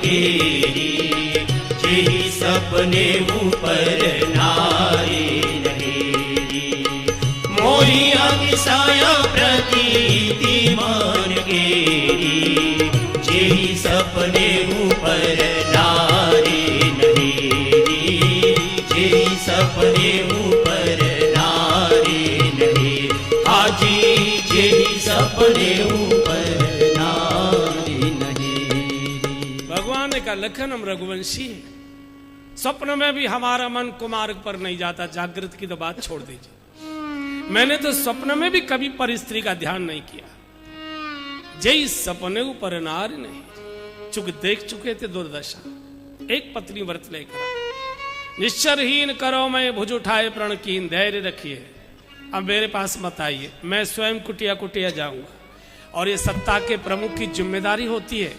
केरी, जेहि सपने ऊपर नारी नहेरी। मोहिया की साया प्रतीति मान केरी, जेहि सपने ऊपर नारी नहेरी, जेहि सपने ऊपर नारी नहेरी। हाजी जेहि सपने ऊपर नारी नहेरी। भगवान ने कहा लखन हम रघुवंशी हैं, स्वप्न में भी हमारा मन कुमार्ग पर नहीं जाता, जागृत की तो बात छोड़ दीजिए। मैंने तो स्वप्न में भी कभी पर स्त्री का ध्यान नहीं किया। जय सपने ऊपर नारी नहीं, चुक देख चुके थे दुर्दशा। एक पत्नी व्रत लेकर निश्चरहीन करो मैं भुज उठाए प्रण कीन, धैर्य रखिए, अब मेरे पास मत आइए, मैं स्वयं कुटिया कुटिया जाऊंगा। और ये सत्ता के प्रमुख की जिम्मेदारी होती है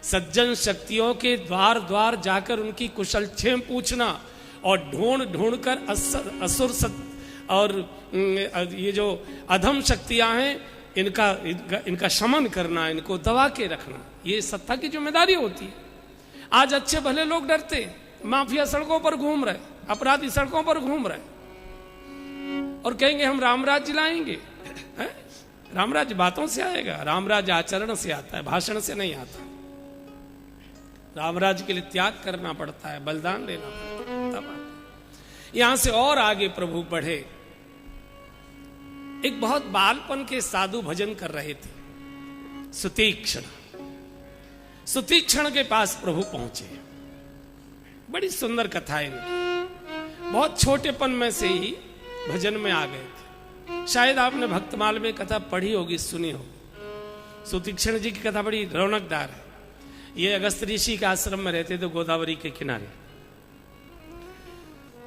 सज्जन शक्तियों के द्वार द्वार जाकर उनकी कुशल क्षेम पूछना और ढूंढ ढूंढ कर असुर और ये जो अधम शक्तियां हैं इनका शमन करना, इनको दबा के रखना, ये सत्ता की जिम्मेदारी होती है। आज अच्छे भले लोग डरते हैं, माफिया सड़कों पर घूम रहे, अपराधी सड़कों पर घूम रहे और कहेंगे हम रामराज्य लाएंगे। रामराज्य बातों से आएगा, रामराज्य आचरण से आता है, भाषण से नहीं आता। रामराज्य के लिए त्याग करना पड़ता है, बलिदान देना पड़ता है, तब आता है। यहां से और आगे प्रभु बढ़े। एक बहुत बालपन के साधु भजन कर रहे थे, सुतीक्षण। सुतीक्षण के पास प्रभु पहुंचे। बड़ी सुंदर कथा है इनकी, बहुत छोटेपन में से ही भजन में आ गए थे। शायद आपने भक्तमाल में कथा पढ़ी होगी, सुनी होगी। सुतीक्षण जी की कथा बड़ी रौनकदार है। ये अगस्त ऋषि के आश्रम में रहते थे गोदावरी के किनारे,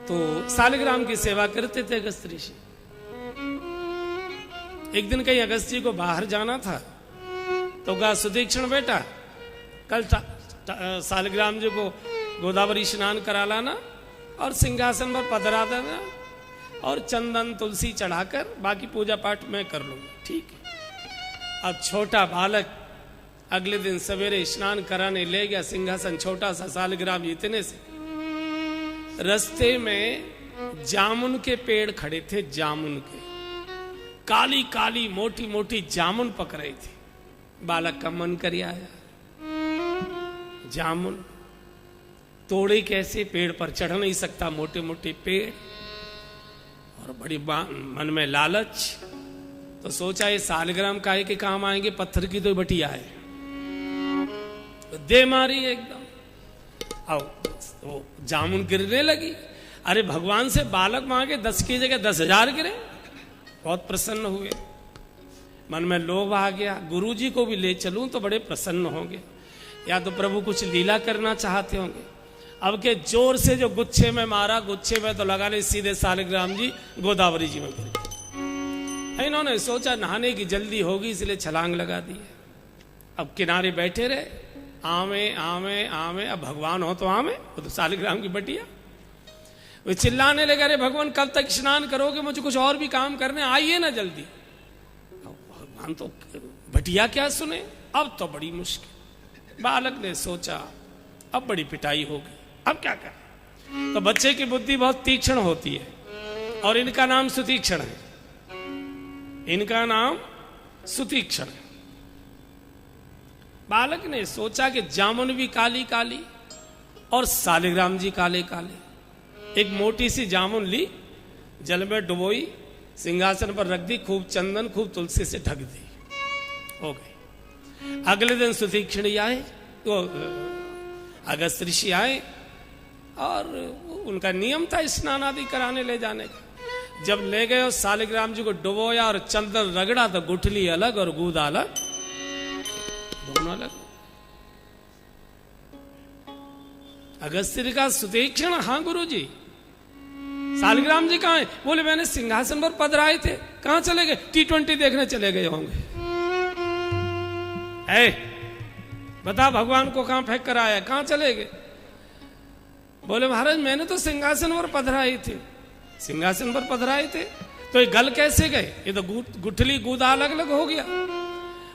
तो सालिग्राम की सेवा करते थे अगस्त ऋषि। एक दिन कहीं अगस्त जी को बाहर जाना था तो कहा सुतीक्षण बेटा कल सालिग्राम जी को गोदावरी स्नान करा लाना और सिंहासन पर पधरा देना और चंदन तुलसी चढ़ाकर बाकी पूजा पाठ मैं कर लूंगा। ठीक है। अब छोटा बालक अगले दिन सवेरे स्नान कराने ले गया, सिंहासन छोटा सा सालिग्राम इतने से। रास्ते में जामुन के पेड़ खड़े थे, जामुन के काली काली मोटी मोटी जामुन पक रही थी। बालक का मन कर आया, जामुन तोड़े कैसे, पेड़ पर चढ़ नहीं सकता, मोटे मोटे पेड़, और बड़ी मन में लालच। तो सोचा ये सालिग्राम काहे के काम आएंगे, पत्थर की तो बटिया है, तो दे मारी एकदम। आओ तो जामुन गिरने लगी। अरे भगवान से बालक मांगे 10 की जगह 10,000 गिरे। बहुत प्रसन्न हुए, मन में लोभ आ गया, गुरुजी को भी ले चलूं तो बड़े प्रसन्न होंगे, या तो प्रभु कुछ लीला करना चाहते होंगे। अब के जोर से जो गुच्छे में मारा, गुच्छे में तो लगा नहीं, सीधे सालिग्राम जी गोदावरी जी में गिर गए। इन्होंने सोचा नहाने की जल्दी होगी इसलिए छलांग लगा दी। अब किनारे बैठे रहे, आमे आमे आमे, अब भगवान हो तो आमे, वो तो सालिग्राम की बटिया। वे चिल्लाने लगे, अरे भगवान कब तक स्नान करोगे, मुझे कुछ और भी काम करने, आइए ना जल्दी। भगवान तो बटिया क्या सुने, अब तो बड़ी मुश्किल। बालक ने सोचा अब बड़ी पिटाई होगी, अब क्या करें। तो बच्चे की बुद्धि बहुत तीक्ष्ण होती है और इनका नाम सुतीक्षण है, इनका नाम सुतीक्षण है। बालक ने सोचा कि जामुन भी काली काली और सालिग्राम जी काले काले। एक मोटी सी जामुन ली, जल में डुबोई, सिंहासन पर रख दी, खूब चंदन खूब तुलसी से ढक दी, हो गई। अगले दिन सुतीक्षण आए, तो अगस्त ऋषि आए और उनका नियम था स्नान आदि कराने ले जाने का। जब ले गए और सालिग्राम जी को डुबोया और चंदन रगड़ा तो गुठली अलग और गूदा अलग, दोनों अलग। अगस्त्य का सुतीक्षण, हाँ गुरुजी सालिग्राम जी कहाँ है? बोले मैंने सिंहासन पर पधराए थे। कहाँ चले गए? T20 देखने चले गए होंगे। बता भगवान को कहां फेंक कर आया, कहां चले गए? बोले महाराज मैंने तो सिंहासन पर पधराए थे। सिंहासन पर पधराए थे तो ये गल कैसे गए? ये तो गुठली गूदा अलग अलग हो गया।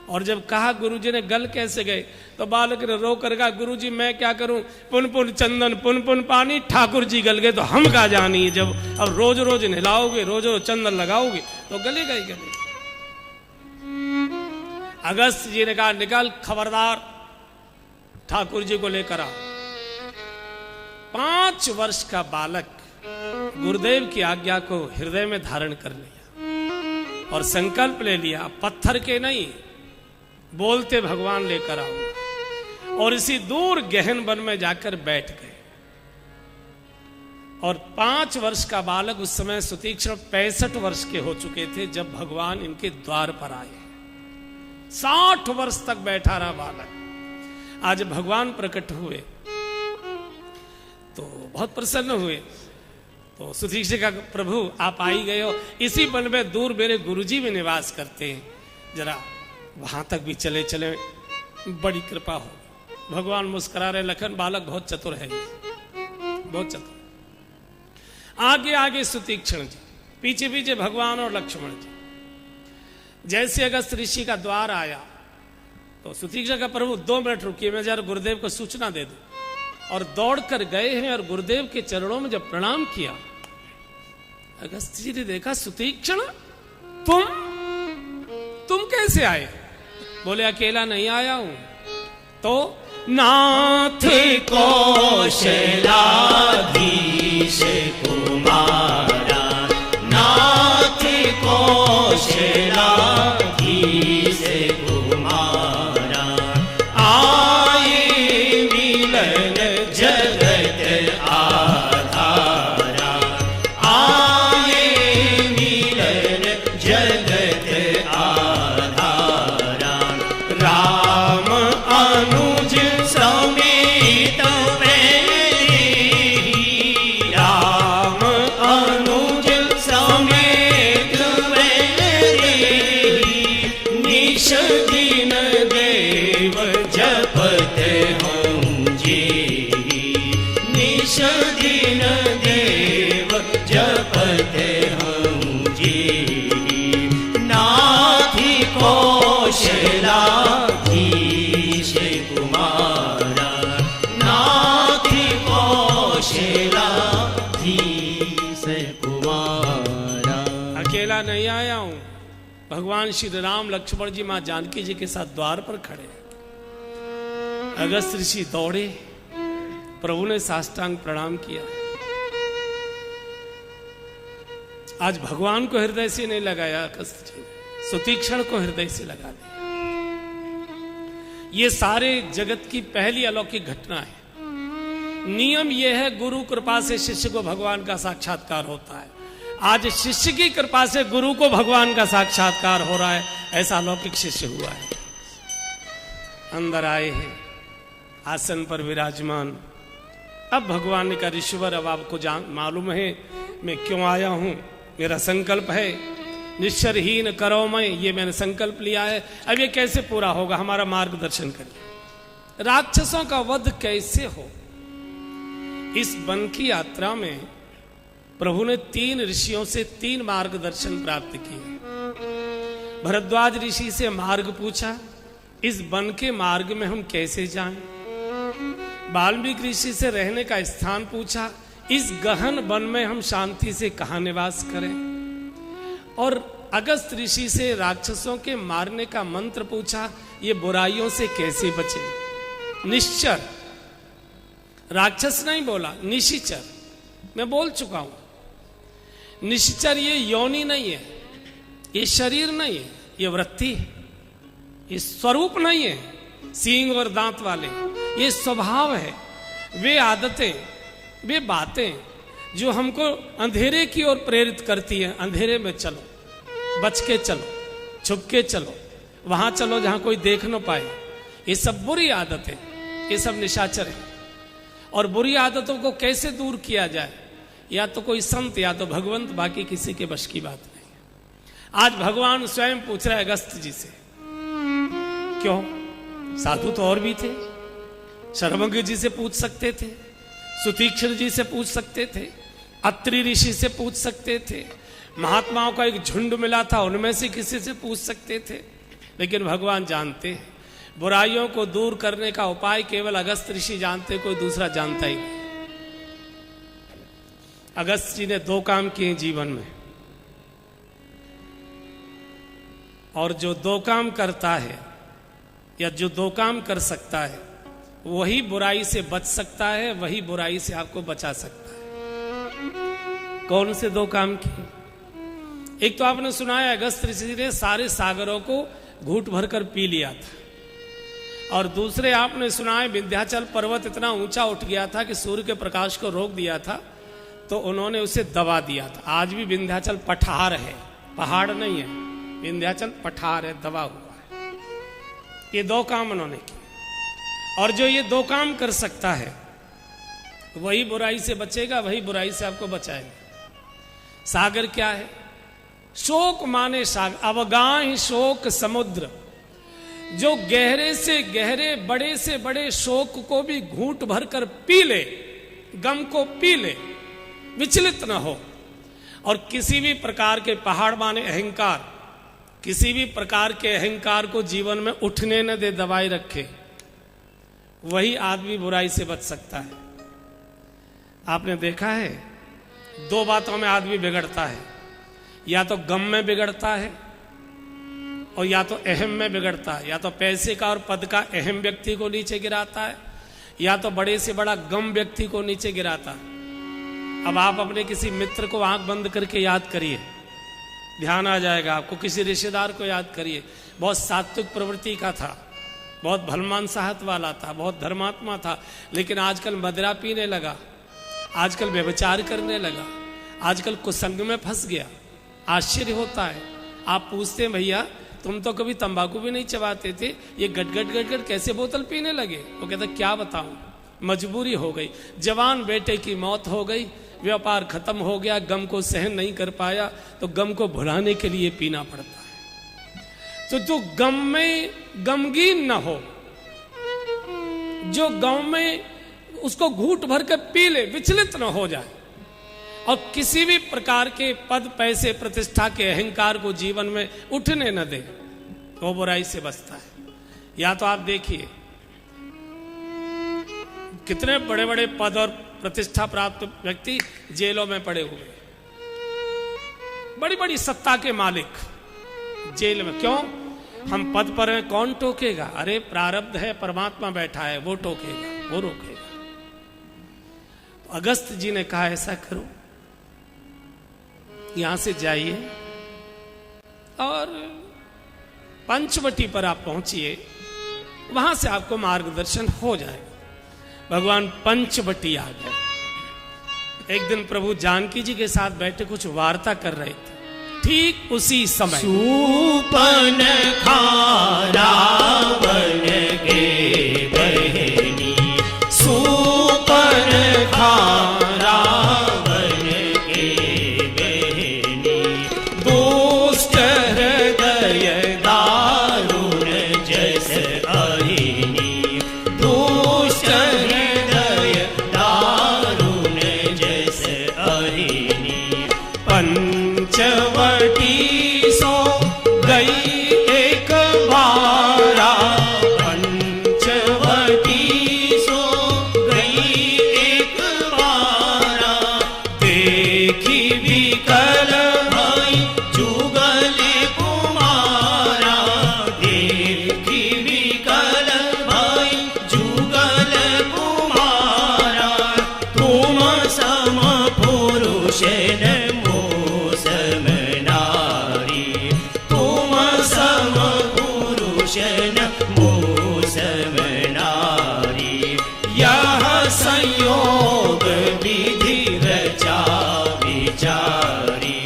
और जब कहा गुरुजी ने गल कैसे गए, तो बालक ने रो कर कहा, गुरुजी मैं क्या करूं, पुन पुन चंदन पुन पुन पानी, ठाकुर जी गल गए तो हम का जानी। जब अब रोज रोज नहलाओगे, रोज रोज चंदन लगाओगे तो गलेगा ही गलेगा। अगस्त जी ने कहा, निकाल खबरदार, ठाकुर जी को लेकर आ। 5 वर्ष का बालक गुरुदेव की आज्ञा को हृदय में धारण कर लिया और संकल्प ले लिया, पत्थर के नहीं बोलते भगवान लेकर आओ। और इसी दूर गहन वन में जाकर बैठ गए। और 5 वर्ष का बालक, उस समय सुतीक्ष्ण 65 वर्ष के हो चुके थे जब भगवान इनके द्वार पर आए। 60 वर्ष तक बैठा रहा बालक। आज भगवान प्रकट हुए तो बहुत प्रसन्न हुए। तो सुतीक्ष्ण का, प्रभु आप आ ही गए हो, इसी वन में दूर मेरे गुरुजी भी निवास करते हैं, जरा वहां तक भी चले चले, बड़ी कृपा हो। भगवान मुस्कुरा रहे, लखन बालक बहुत चतुर है, बहुत चतुर। आगे आगे सुतीक्ष्ण जी, पीछे पीछे भगवान और लक्ष्मण जी। जैसे अगस्त ऋषि का द्वार आया तो सुतीक्ष्ण का, प्रभु 2 मिनट रुकिए, मैं जरा गुरुदेव को सूचना दे दूं। और दौड़कर गए हैं और गुरुदेव के चरणों में जब प्रणाम किया, अगस्त जी ने देखा, सुतीक्ष्ण तुम कैसे आए? बोले अकेला नहीं आया हूं। तो नाथ कौशलाधीश कुमारा, नाथ कौशलाधीश कुमारा, आए मिलन जगत आधारा, आए मिलन जगत आधारा, राम अनुज समेत वैरी, राम अनुज समेत वैरी, निश दिन देव जपत हम जी, निश दिन देव जपत हम जी, नाथि कौशलाधीश कुमारा, नाथि कौशलाधीश कुमारा। अकेला नहीं आया हूं। भगवान श्री राम, लक्ष्मण जी, मां जानकी जी के साथ द्वार पर खड़े। अगस्त ऋषि दौड़े, प्रभु ने साष्टांग प्रणाम किया। आज भगवान को हृदय से नहीं लगाया अगस्त जी ने, सुतीक्ष्ण को हृदय से लगा दिया। ये सारे जगत की पहली अलौकिक घटना है। नियम यह है, गुरु कृपा से शिष्य को भगवान का साक्षात्कार होता है। आज शिष्य की कृपा से गुरु को भगवान का साक्षात्कार हो रहा है। ऐसा अलौकिक शिष्य हुआ है। अंदर आए हैं, आसन पर विराजमान। अब भगवान ने कहा, ऋषिवर अब आपको मालूम है मैं क्यों आया हूं। मेरा संकल्प है, निश्चरहीन करो मैं, ये मैंने संकल्प लिया है। अब ये कैसे पूरा होगा, हमारा मार्गदर्शन करिए। राक्षसों का वध कैसे हो, इस वन की यात्रा में प्रभु ने 3 ऋषियों से 3 मार्गदर्शन प्राप्त किए। भरद्वाज ऋषि से मार्ग पूछा, इस वन के मार्ग में हम कैसे जाएं। वाल्मीकि ऋषि से रहने का स्थान पूछा, इस गहन वन में हम शांति से कहां निवास करें। और अगस्त ऋषि से राक्षसों के मारने का मंत्र पूछा, ये बुराइयों से कैसे बचे। निश्चर, राक्षस नहीं बोला, निशिचर। मैं बोल चुका हूं, निश्चर ये योनि नहीं है, ये शरीर नहीं है, ये वृत्ति है, ये स्वरूप नहीं है सींग और दांत वाले, ये स्वभाव है। वे आदतें, वे बातें जो हमको अंधेरे की ओर प्रेरित करती है। अंधेरे में चलो, बच के चलो, छुप के चलो, वहां चलो जहां कोई देख न पाए। ये सब बुरी आदतें, ये सब निशाचर है। और बुरी आदतों को कैसे दूर किया जाए, या तो कोई संत या तो भगवंत, बाकी किसी के बश की बात नहीं। आज भगवान स्वयं पूछ रहे अगस्त जी से, क्यों? साधु तो और भी थे, शर्मंग जी से पूछ सकते थे, सुतीक्ष्ण जी से पूछ सकते थे, अत्रि ऋषि से पूछ सकते थे, महात्माओं का एक झुंड मिला था उनमें से किसी से पूछ सकते थे। लेकिन भगवान जानते हैं बुराइयों को दूर करने का उपाय केवल अगस्त ऋषि जानते, कोई दूसरा जानता ही नहीं। अगस्त जी ने 2 काम किए जीवन में, और जो 2 काम करता है या जो 2 काम कर सकता है वही बुराई से बच सकता है, वही बुराई से आपको बचा सकता है। कौन से 2 काम किए? एक तो आपने सुना है अगस्त ऋषि ने सारे सागरों को घूंट भरकर पी लिया था, और दूसरे आपने सुना है विंध्याचल पर्वत इतना ऊंचा उठ गया था कि सूर्य के प्रकाश को रोक दिया था, तो उन्होंने उसे दबा दिया था। आज भी विंध्याचल पठार है, पहाड़ नहीं है, विंध्याचल पठार है, दबा हुआ है। ये 2 काम उन्होंने किए, और जो ये 2 काम कर सकता है वही बुराई से बचेगा, वही बुराई से आपको बचाएगा। सागर क्या है? शोक माने सागर, अवगाह शोक समुद्र। जो गहरे से गहरे, बड़े से बड़े शोक को भी घूंट भरकर पी ले, गम को पी ले, विचलित न हो, और किसी भी प्रकार के पहाड़ माने अहंकार, किसी भी प्रकार के अहंकार को जीवन में उठने न दे, दबाए रखे, वही आदमी बुराई से बच सकता है। आपने देखा है 2 बातों में आदमी बिगड़ता है, या तो गम में बिगड़ता है और या तो अहम में बिगड़ता है। या तो पैसे का और पद का अहम व्यक्ति को नीचे गिराता है, या तो बड़े से बड़ा गम व्यक्ति को नीचे गिराता है। अब आप अपने किसी मित्र को आंख बंद करके याद करिए, ध्यान आ जाएगा आपको। किसी रिश्तेदार को याद करिए, बहुत सात्विक प्रवृत्ति का था, बहुत भलमान साहत वाला था, बहुत धर्मात्मा था, लेकिन आजकल मदिरा पीने लगा, आजकल व्यभिचार करने लगा, आजकल कुसंग में फंस गया। आश्चर्य होता है। आप पूछते हैं भैया तुम तो कभी तंबाकू भी नहीं चबाते थे, ये गटगट गटगट कैसे बोतल पीने लगे? वो कहता क्या बताऊं, मजबूरी हो गई, जवान बेटे की मौत हो गई, व्यापार खत्म हो गया, गम को सहन नहीं कर पाया, तो गम को भुलाने के लिए पीना पड़ता है। तो जो गम में गमगीन न हो, जो गम में उसको घूंट भर के पी ले, विचलित न हो जाए, और किसी भी प्रकार के पद, पैसे, प्रतिष्ठा के अहंकार को जीवन में उठने न दे, तो बुराई से बचता है। या तो आप देखिए कितने बड़े बड़े पद और प्रतिष्ठा प्राप्त व्यक्ति जेलों में पड़े हुए, बड़ी बड़ी सत्ता के मालिक जेल में। क्यों? हम पद पर हैं, कौन टोकेगा? अरे प्रारब्ध है, परमात्मा बैठा है, वो टोकेगा, वो रोकेगा। तो अगस्त जी ने कहा ऐसा करो, यहां से जाइए और पंचवटी पर आप पहुंचिए, वहां से आपको मार्गदर्शन हो जाएगा। भगवान पंचवटी आ गए। एक दिन प्रभु जानकी जी के साथ बैठे कुछ वार्ता कर रहे थे। ठीक उसी समय सूपन रावण के बहनी, सूपन रावण के बहनी, दुष्ट हृदय दारुण जस अहिनी, दुष्ट हृदय दारुण जस अहिनी। पंचवटी सो गई एक बारा, पंचवटी सो गई एक बारा, देखी विकल भाई जुगल कुमारा, देखी विकल भाई जुगल कुमारा। तुम सम पुरुष न मोसम नारी, तुम सम पुरुष न मोसम नारी। यह संयोग विधि रचा विचारी,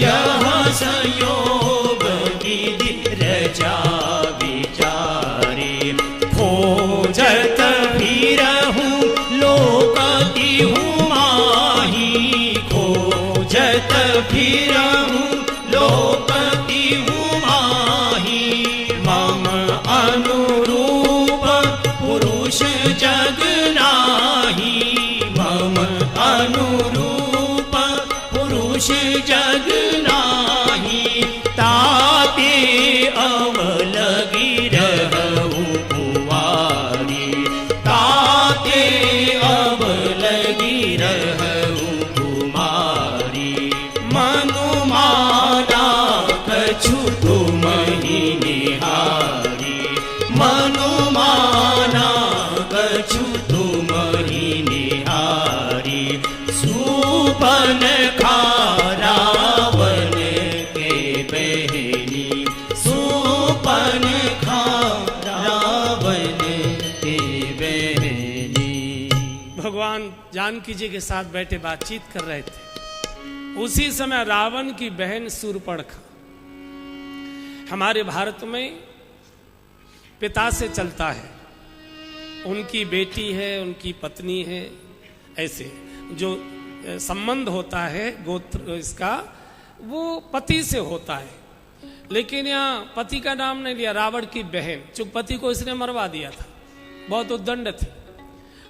यह संयोग विधि रचा विचारी। खोजत फिरहूँ लोकति हूँ माही, खोजत फिरहूँ लोकति हूँ माही। मम अनुरूप पुरुष जग नाही, मम अनुरूप पुरुष जग नाही। ताते अवल सुपन खा रावण के बहनी, सुपन खा रावण के बहनी। भगवान जानकी जी के साथ बैठे बातचीत कर रहे थे। उसी समय रावण की बहन शूर्पणखा, हमारे भारत में पिता से चलता है, उनकी बेटी है, उनकी पत्नी है, ऐसे जो संबंध होता है गोत्र इसका, वो पति से होता है। लेकिन यहाँ पति का नाम नहीं लिया, रावण की बहन, चूंकि पति को इसने मरवा दिया था, बहुत उद्दंड थी,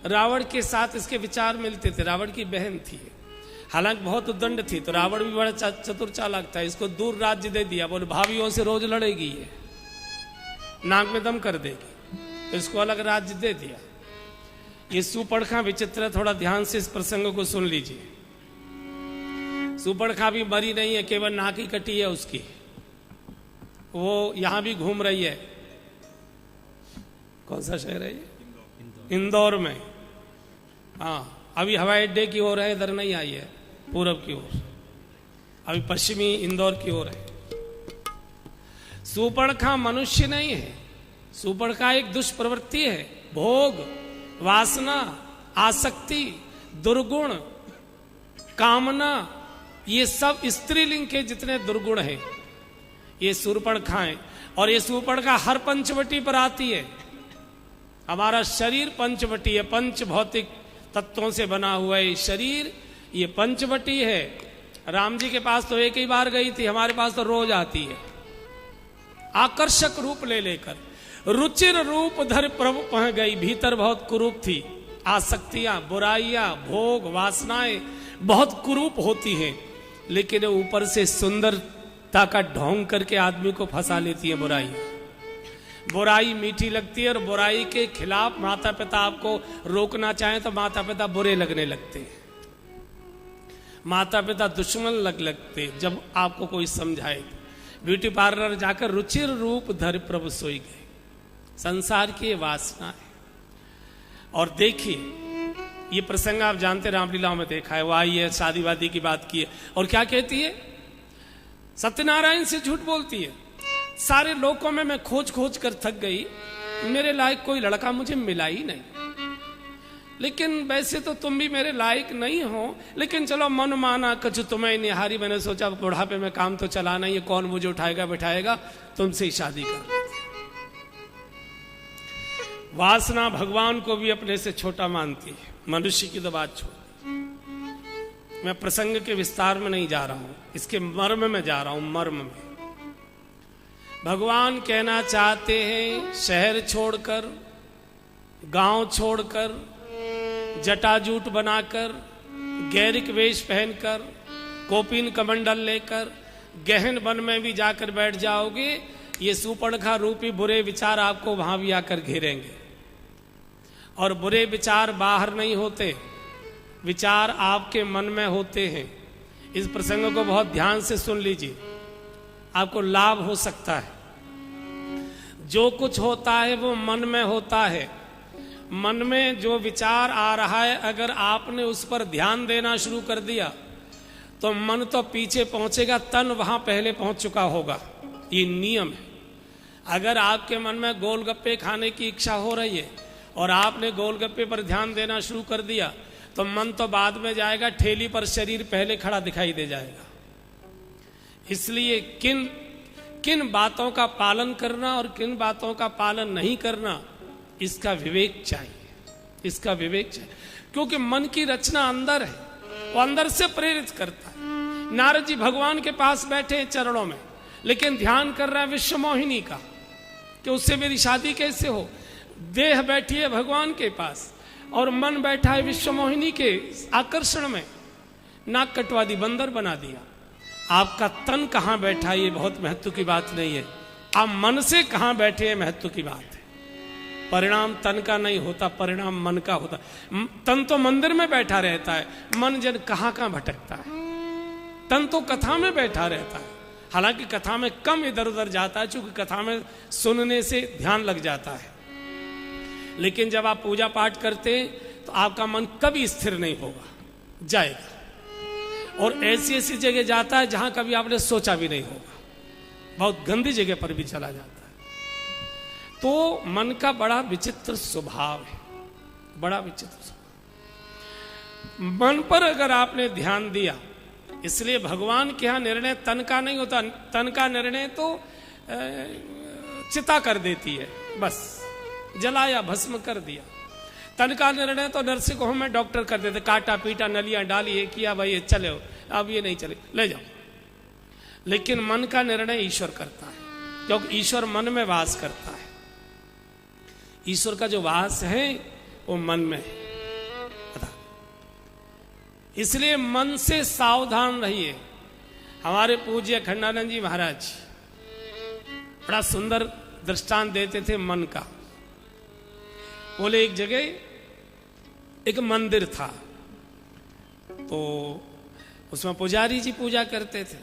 रावण के साथ इसके विचार मिलते थे, रावण की बहन थी, हालांकि बहुत उद्दंड थी। तो रावण भी बड़ा चतुर चालाक था, इसको दूर राज्य दे दिया, बोले भाभियों से रोज लड़ेगी, ये नाक में दम कर देगी, तो इसको अलग राज्य दे दिया। ये शूर्पणखा विचित्र, थोड़ा ध्यान से इस प्रसंग को सुन लीजिए। शूर्पणखा भी मरी नहीं है, केवल नाक ही कटी है उसकी, वो यहां भी घूम रही है। कौन सा शहर है ये? इंदौर में। हाँ, अभी हवाई अड्डे की ओर है, इधर नहीं आई है, पूरब की ओर, अभी पश्चिमी इंदौर की ओर है। शूर्पणखा मनुष्य नहीं है, शूर्पणखा एक दुष्प्रवृत्ति है, भोग, वासना, आसक्ति, दुर्गुण, कामना, ये सब स्त्रीलिंग के जितने दुर्गुण हैं ये शूर्पणखा है। और ये शूर्पणखा हर पंचवटी पर आती है। हमारा शरीर पंचवटी है, पंच भौतिक तत्वों से बना हुआ है शरीर, ये पंचवटी है। राम जी के पास तो एक ही बार गई थी, हमारे पास तो रोज आती है, आकर्षक रूप ले लेकर। रुचिर रूप धर प्रभु पह गई, भीतर बहुत कुरूप थी, आसक्तियां, बुराइयां, भोग, वासनाएं बहुत कुरूप होती हैं, लेकिन ऊपर से सुंदरता का ढोंग करके आदमी को फंसा लेती है बुराई। बुराई मीठी लगती है, और बुराई के खिलाफ माता पिता आपको रोकना चाहें तो माता पिता बुरे लगने लगते हैं, माता पिता दुश्मन लगते जब आपको कोई समझाए। ब्यूटी पार्लर जाकर रुचिर रूप धर प्रभु सोई गए, संसार की वासना है। और देखिए ये प्रसंग आप जानते, रामलीलाओं में देखा है, वो आई है, शादी वादी की बात की है, और क्या कहती है? सत्यनारायण से झूठ बोलती है, सारे लोकों में मैं खोज खोज कर थक गई, मेरे लायक कोई लड़का मुझे मिला ही नहीं, लेकिन वैसे तो तुम भी मेरे लायक नहीं हो, लेकिन चलो मन माना कछु तुम्हें निहारी, मैंने सोचा बुढ़ापे में काम तो चलाना ही है, कौन मुझे उठाएगा बैठाएगा, तुमसे ही शादी कर। वासना भगवान को भी अपने से छोटा मानती है, मनुष्य की तो बात छोड़। मैं प्रसंग के विस्तार में नहीं जा रहा हूं, इसके मर्म में जा रहा हूं, मर्म में। भगवान कहना चाहते हैं, शहर छोड़कर, गांव छोड़कर, जटाजूट बनाकर, गैरिक वेश पहनकर, कोपिन कमंडल लेकर गहन वन में भी जाकर बैठ जाओगे, ये शूर्पणखा रूपी बुरे विचार आपको वहां भी आकर घेरेंगे। और बुरे विचार बाहर नहीं होते, विचार आपके मन में होते हैं। इस प्रसंग को बहुत ध्यान से सुन लीजिए, आपको लाभ हो सकता है। जो कुछ होता है वो मन में होता है। मन में जो विचार आ रहा है, अगर आपने उस पर ध्यान देना शुरू कर दिया तो मन तो पीछे पहुंचेगा, तन वहां पहले पहुंच चुका होगा। ये नियम है। अगर आपके मन में गोलगप्पे खाने की इच्छा हो रही है और आपने गोलगप्पे पर ध्यान देना शुरू कर दिया, तो मन तो बाद में जाएगा, ठेली पर शरीर पहले खड़ा दिखाई दे जाएगा। इसलिए किन किन बातों का पालन करना और किन बातों का पालन नहीं करना, इसका विवेक चाहिए, इसका विवेक चाहिए। क्योंकि मन की रचना अंदर है, वो अंदर से प्रेरित करता है। नारद जी भगवान के पास बैठे हैं चरणों में, लेकिन ध्यान कर रहा है विश्व मोहिनी का, कि उससे मेरी शादी कैसे हो। देह बैठी है भगवान के पास और मन बैठा है विश्व मोहिनी के आकर्षण में, नाक कटवा दी, बंदर बना दिया। आपका तन कहां बैठा है ये बहुत महत्व की बात नहीं है, आप मन से कहां बैठे हैं महत्व की बात है। परिणाम तन का नहीं होता, परिणाम मन का होता। तन तो मंदिर में बैठा रहता है, मन जन कहां कहां भटकता है। तन तो कथा में बैठा रहता है, हालांकि कथा में कम इधर उधर जाता है, क्योंकि कथा में सुनने से ध्यान लग जाता है। लेकिन जब आप पूजा पाठ करते हैं तो आपका मन कभी स्थिर नहीं होगा, जाएगा। और ऐसी ऐसी जगह जाता है जहां कभी आपने सोचा भी नहीं होगा, बहुत गंदी जगह पर भी चला जाता है। तो मन का बड़ा विचित्र स्वभाव है, बड़ा विचित्र स्वभाव। मन पर अगर आपने ध्यान दिया, इसलिए भगवान के यहां निर्णय तन का नहीं होता, तन का निर्णय तो चिता कर देती है, बस जलाया भस्म कर दिया। तन का निर्णय तो नर्सिंग होम में डॉक्टर कर देते, काटा पीटा नलियां डाली, ये किया, भाई ये चले हो, अब ये नहीं चले, ले जाओ। लेकिन मन का निर्णय ईश्वर करता है, क्योंकि ईश्वर मन में वास करता है। ईश्वर का जो वास है वो मन में है, इसलिए मन से सावधान रहिए। हमारे पूज्य अखंडानंद जी महाराज बड़ा सुंदर दृष्टांत देते थे मन का। बोले एक जगह एक मंदिर था, तो उसमें पुजारी जी पूजा करते थे।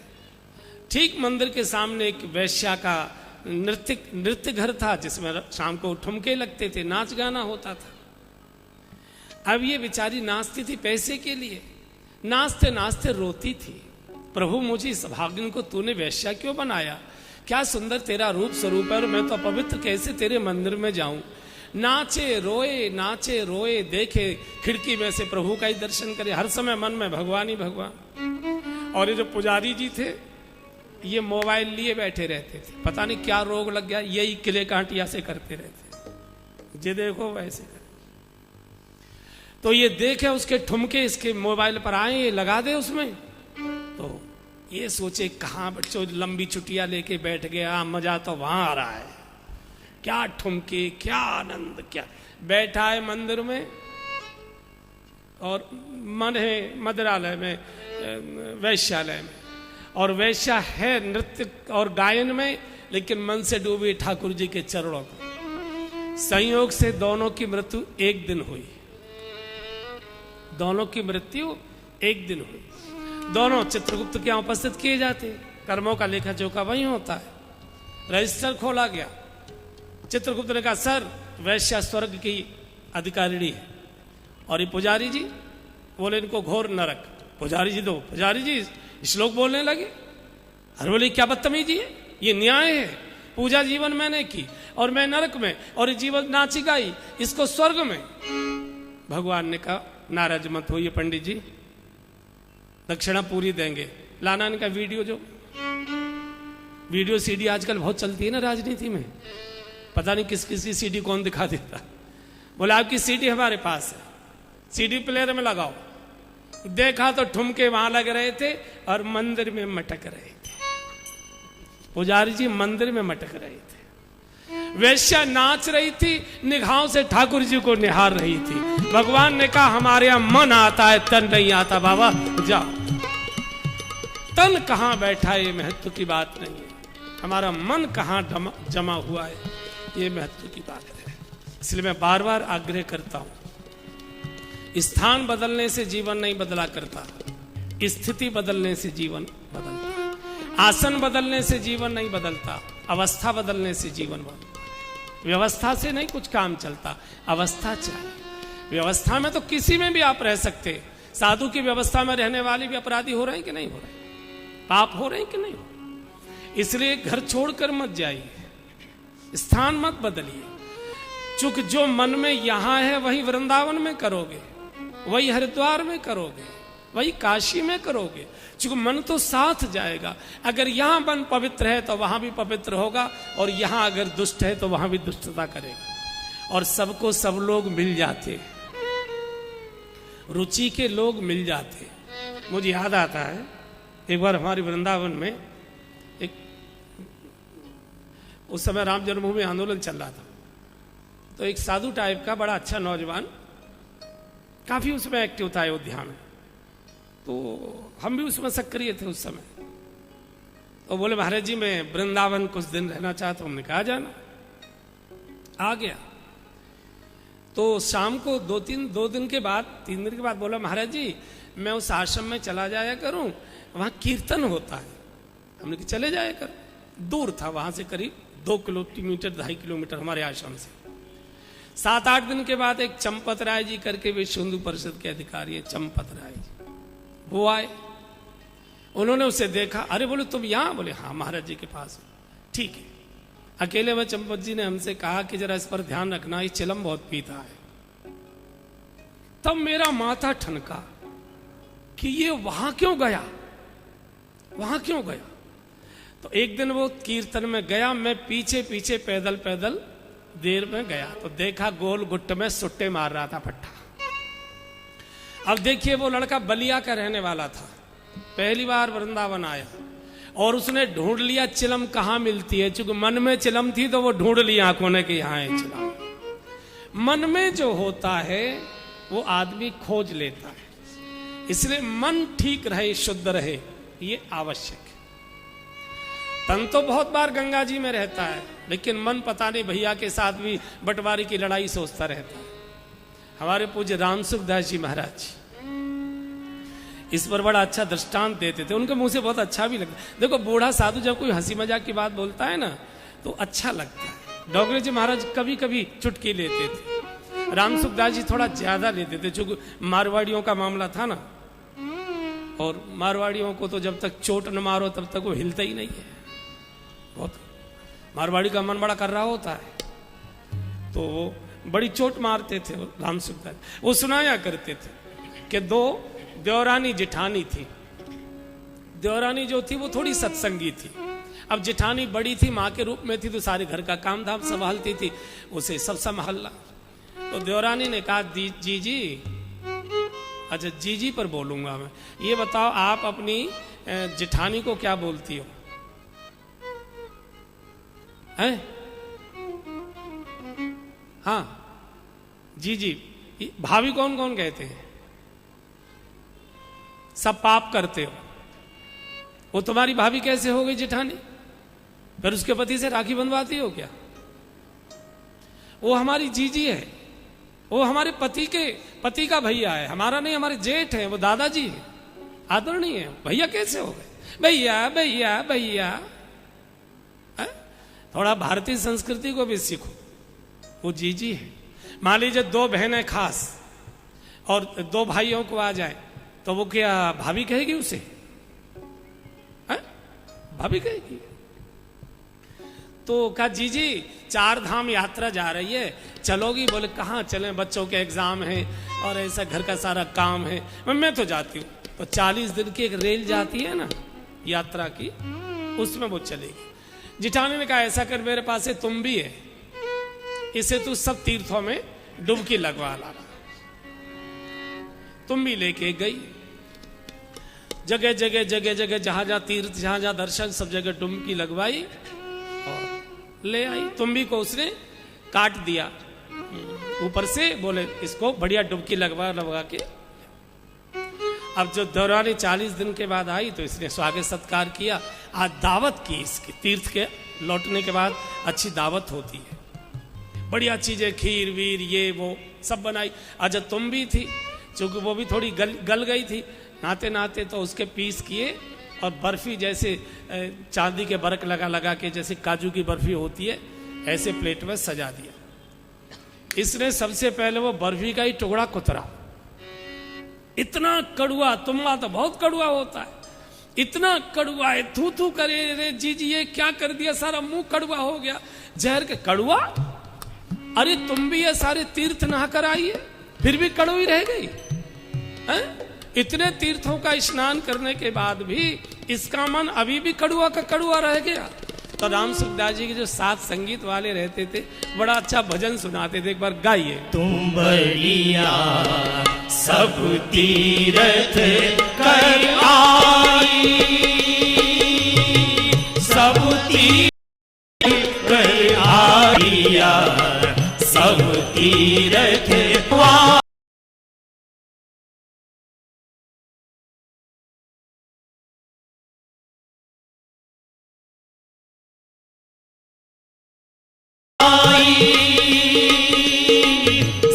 ठीक मंदिर के सामने एक वैश्या का नृत्य घर था, जिसमें शाम को ठुमके लगते थे, नाच गाना होता था। अब ये बेचारी नाचती थी पैसे के लिए, नाचते नाचते रोती थी, प्रभु मुझे इस भागिन को तूने वैश्या क्यों बनाया, क्या सुंदर तेरा रूप स्वरूप है, और मैं तो पवित्र कैसे तेरे मंदिर में जाऊं। नाचे रोए देखे खिड़की में से प्रभु का ही दर्शन करे, हर समय मन में भगवान ही भगवान। और ये जो पुजारी जी थे ये मोबाइल लिए बैठे रहते थे, पता नहीं क्या रोग लग गया, यही किले कांटिया से करते रहते, जे देखो वैसे कर। तो ये देखे उसके ठुमके इसके मोबाइल पर आए, ये लगा दे उसमें, तो ये सोचे कहाँ बच्चों लंबी छुट्टियां लेके बैठ गया, मजा तो वहां आ रहा है, क्या ठुमके, क्या आनंद, क्या। बैठा है मंदिर में और मन है मंदिरालय में, वैश्यालय में, और वैश्या है नृत्य और गायन में, लेकिन मन से डूबी ठाकुर जी के चरणों को। संयोग से दोनों की मृत्यु एक दिन हुई, दोनों की मृत्यु एक दिन हुई। दोनों चित्रगुप्त के यहां उपस्थित किए जाते, कर्मों का लेखा जोखा वहीं होता है। रजिस्टर खोला गया, चित्रगुप्त ने कहा सर वैश्या स्वर्ग की अधिकारिणी है, और ये पुजारी जी बोले इनको घोर नरक। पुजारी जी श्लोक बोलने लगे, अरे बोले क्या बदतमीजी है, ये न्याय है, पूजा जीवन मैंने की और मैं नरक में, और ये जीवन नाची गाई, इसको स्वर्ग में। भगवान ने कहा नाराज मत होइए पंडित जी, दक्षिणा पूरी देंगे। लाना इनका वीडियो सीडी आजकल बहुत चलती है ना राजनीति में, पता नहीं किस किस की सीडी कौन दिखा देता। बोला आपकी सीडी हमारे पास है, सीडी प्लेयर में लगाओ। देखा तो ठुमके वहां लग रहे थे और मंदिर में मटक रहे थे, पुजारी जी मंदिर में मटक रहे थे, वैश्या नाच रही थी, निगाहों से ठाकुर जी को निहार रही थी। भगवान ने कहा हमारे यहां मन आता है, तन नहीं आता, बाबा जाओ। तन कहां बैठा है ये महत्व की बात नहीं है, हमारा मन कहां जमा हुआ है ये महत्व की बात है। इसलिए मैं बार बार आग्रह करता हूं, स्थान बदलने से जीवन नहीं बदला करता, स्थिति बदलने से जीवन बदलता। आसन बदलने से जीवन नहीं बदलता, अवस्था बदलने से जीवन बदलता। व्यवस्था से नहीं कुछ काम चलता, अवस्था चाहिए। व्यवस्था में तो किसी में भी आप रह सकते, साधु की व्यवस्था में रहने वाले भी अपराधी हो रहे हैं कि नहीं हो रहे, पाप हो रहे हैं कि नहीं हो रहे। इसलिए घर छोड़कर मत जाइए, स्थान मत बदलिए। चूंक जो मन में यहां है वही वृंदावन में करोगे, वही हरिद्वार में करोगे, वही काशी में करोगे। चूंकि मन तो साथ जाएगा, अगर यहां मन पवित्र है तो वहां भी पवित्र होगा, और यहां अगर दुष्ट है तो वहां भी दुष्टता करेगा। और सबको सब लोग मिल जाते, रुचि के लोग मिल जाते। मुझे याद आता है एक बार हमारे वृंदावन में एक, उस समय राम जन्मभूमि आंदोलन चल रहा था, तो एक साधु टाइप का बड़ा अच्छा नौजवान काफी उसमें एक्टिव था अयोध्या में, तो हम भी उसमें सक्रिय थे उस समय। तो बोले महाराज जी मैं वृंदावन कुछ दिन रहना चाहता हूं। हमने कहा जाना, आ गया। तो शाम को 2 दिन के बाद 3 दिन के बाद बोला महाराज जी मैं उस आश्रम में चला जाया करूं, वहां कीर्तन होता है। हमने कहा चले जाया कर। दूर था, वहां से करीब 2 किलोमीटर 2.5 किलोमीटर हमारे आश्रम से। 7-8 दिन के बाद एक चंपत राय जी करके विश्व हिंदू परिषद के अधिकारी है, चंपत राय जी, वो आए। उन्होंने उसे देखा, अरे बोले तुम यहाँ? बोले हाँ महाराज जी के पास। ठीक है। अकेले में चंपत जी ने हमसे कहा कि जरा इस पर ध्यान रखना, ये चिलम बहुत पीता है। तब मेरा माथा ठनका कि ये वहां क्यों गया, वहां क्यों गया। तो एक दिन वो कीर्तन में गया, मैं पीछे पीछे पैदल पैदल देर में गया तो देखा गोल गुट्ट में सुट्टे मार रहा था पट्टा। अब देखिए वो लड़का बलिया का रहने वाला था, पहली बार वृंदावन आया और उसने ढूंढ लिया चिलम कहाँ मिलती है। चूंकि मन में चिलम थी तो वो ढूंढ लिया आंखों ने कि यहाँ है चिलम। मन में जो होता है वो आदमी खोज लेता है, इसलिए मन ठीक रहे, शुद्ध रहे, ये आवश्यक है। तन तो बहुत बार गंगा जी में रहता है, लेकिन मन पता नहीं भैया के साथ भी बंटवारी की लड़ाई सोचता रहता है। हमारे पूज्य राम सुखदास जी महाराज इस पर बड़ा अच्छा दृष्टांत देते थे, उनके मुंह से बहुत अच्छा भी लगता। देखो बूढ़ा साधु जब कोई हंसी मजाक की बात बोलता है ना तो अच्छा लगता है। डोगरे जी महाराज कभी कभी चुटकी लेते थे, राम सुखदास जी थोड़ा ज्यादा लेते थे, चूंकि मारवाड़ियों का मामला था ना, और मारवाड़ियों को तो जब तक चोट न मारो तब तक वो हिलता ही नहीं है। बहुत मारवाड़ी का मन बड़ा कर रहा होता है तो वो बड़ी चोट मारते थे राम सुखदास। वो सुनाया करते थे कि दो देवरानी जिठानी थी। देवरानी जो थी वो थोड़ी सत्संगी थी। अब जिठानी बड़ी थी, माँ के रूप में थी, तो सारे घर का काम धाम संभालती थी, उसे सब संभालना। तो देवरानी ने कहा जी, अच्छा जी पर बोलूंगा मैं, ये बताओ आप अपनी जिठानी को क्या बोलती हो? हैं? हाँ जी। भाभी कौन कौन कहते हैं? सब पाप करते हो। वो तुम्हारी भाभी कैसे हो गई जिठानी? फिर उसके पति से राखी बंधवाती हो क्या? वो हमारी जीजी है, वो हमारे पति का भैया है, हमारा नहीं, हमारे जेठ है, वो दादाजी है, आदरणीय है। भैया कैसे हो गए? भैया भैया भैया। थोड़ा भारतीय संस्कृति को भी सीखो। वो जीजी है। मान लीजिए दो बहनें खास और दो भाइयों को आ जाए तो वो क्या भाभी कहेगी उसे? भाभी कहेगी। तो कहा जीजी 4 धाम यात्रा जा रही है, चलोगी? बोले कहाँ चलें, बच्चों के एग्जाम है और ऐसा घर का सारा काम है। मैं तो जाती हूँ। तो 40 दिन की एक रेल जाती है ना यात्रा की, उसमें वो चलेगी। जिठानी ने कहा ऐसा कर, मेरे पास है तुम भी है, इसे तू सब तीर्थों में डुबकी लगवा ला। तुम भी लेके गई, जगह जगह जहां जहां तीर्थ, जहां जहां दर्शन, सब जगह डुबकी लगवाई और ले आई। तुम्बी को उसने काट दिया ऊपर से, बोले इसको बढ़िया डुबकी लगवा के। अब जो दौरानी 40 दिन के बाद आई तो इसने स्वागत सत्कार किया, आज दावत की इसकी। तीर्थ के लौटने के बाद अच्छी दावत होती है, बढ़िया चीजें, खीर वीर ये वो सब बनाई। अच्छा तुम भी थी, चूंकि वो भी थोड़ी गल गई थी, नाते नाते तो उसके पीस किए और बर्फी जैसे चांदी के बरक लगा के जैसे काजू की बर्फी होती है ऐसे प्लेट में सजा दिया। इसने सबसे पहले वो बर्फी का ही टुकड़ा कुतरा। इतना कड़ुआ, तुम्बा तो बहुत कड़ुआ होता है, इतना कड़ुआ है, थू थू करे, रे जी ये क्या कर दिया, सारा मुंह कड़ुआ हो गया। जहर के कड़ुआ, अरे तुम भी ये सारे तीर्थ नहा कर आई है फिर भी कड़वी रह गई है? इतने तीर्थों का स्नान करने के बाद भी इसका मन अभी भी कड़ुआ का कड़ुआ रह गया। तो राम सुखदास जी के जो साथ संगीत वाले रहते थे बड़ा अच्छा भजन सुनाते थे, एक बार गाइए। तुम बढ़िया सब तीर्थ कर आई, सब तीर्थ कर आइया, सब तीर्थ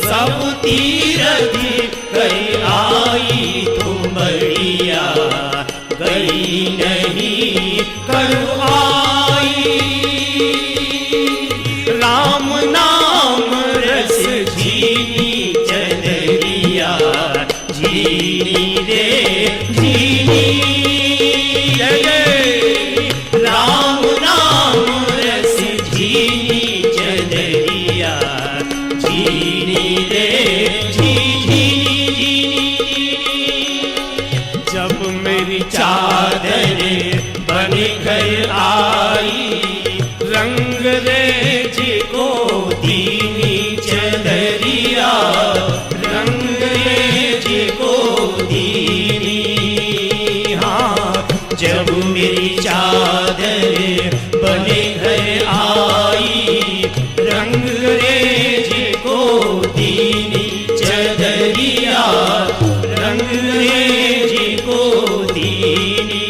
सब तीर्थ कर आई, तुम बढ़िया गई नहीं करवाई। राम नाम रस झीनी घर आई, रंग रेज को दीनी चदरिया, रंग रेज को दीनी। हाँ, जब मेरी चादर बने घर आई, रंग रेज को दीनी चदरिया, रंग रेज को दीनी।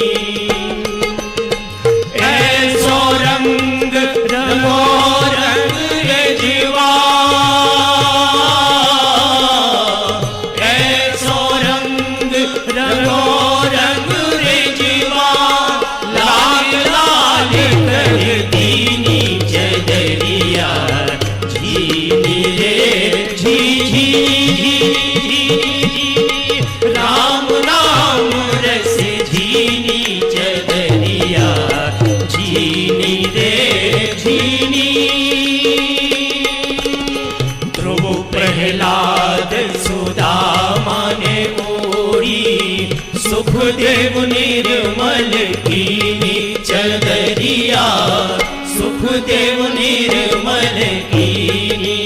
ऐसो रंग रंगो रंग रेजवा, ऐसो रंग रंगो रंग रेजवा, लाल लाल कर दीनी चदरिया, झीनी रे झी राम राम रस झीनी चदरिया, झीनी रे झीनी। ध्रुव प्रहलाद सुदामा ने ओढ़ी, सुखदेव निर्मल कीनी चदरिया, सुखदेव निर्मल कीनी।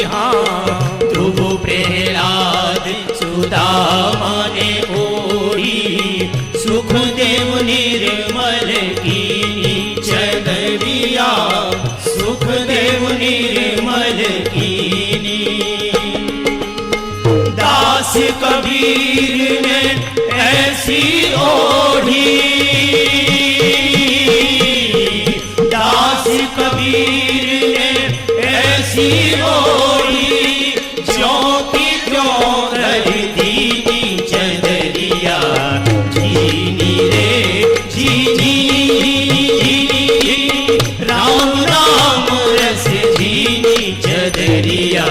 हाँ, ध्रुव प्रहलाद सुदामा ने ओढ़ी, सुखदेव निर्मल कीनी चदरिया, सुखदेव निर्मल कीनी। दास कबीर ने ऐसी ओढ़ी, दास कबीर ने ऐसी ओढ़ी, ज्यों की त्यों कर दीनी चदरिया, झीनी रे झीनी राम राम रस झीनी चदरिया।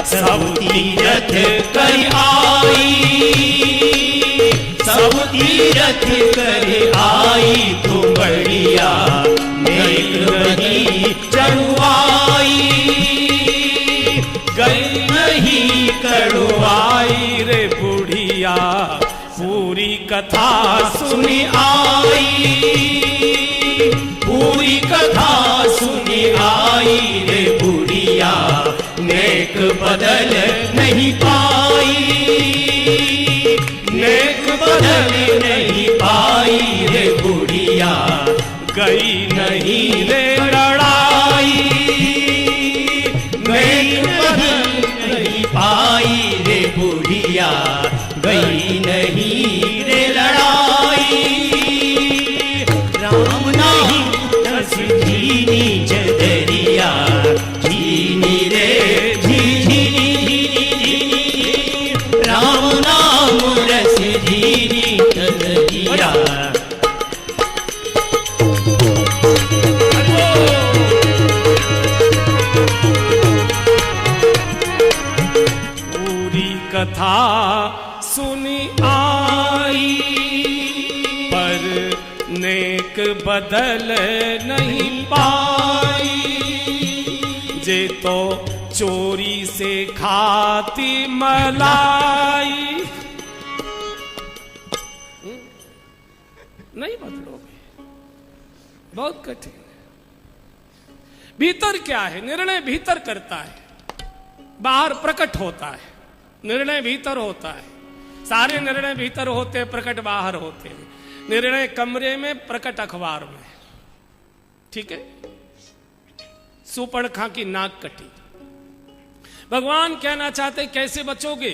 सब तीरथ कर आई, सब तीरथ कर आई तुमड़िया, नेक बनी चढ़वाई, गई नहीं कड़वाई रे बुढ़िया, पूरी कथा सुनी आई, पूरी कथा सुनी आई रे बुढ़िया, नेक बदल नहीं पाई, नेक बदल नहीं पाई रे बुढ़िया, गई नहीं रे लड़ाई, नेक बदल नहीं पाई रे बुढ़िया, गई नहीं रे लड़ाई। राम नहीं रस झीनी चदरिया, झीनी रे झीनी राम नाम रस झीनी चदरिया। पूरी कथा सुनी आई, पर नेक बदल नहीं पाई, जे तो चोरी से खाती मलाई। नहीं बदलोगे, बहुत कठिन है। भीतर क्या है? निर्णय भीतर करता है, बाहर प्रकट होता है। निर्णय भीतर होता है, सारे निर्णय भीतर होते हैं, प्रकट बाहर होते हैं। निर्णय कमरे में, प्रकट अखबार में। ठीक है। सुपर्णखा की नाक कटी। भगवान कहना चाहते कैसे बचोगे?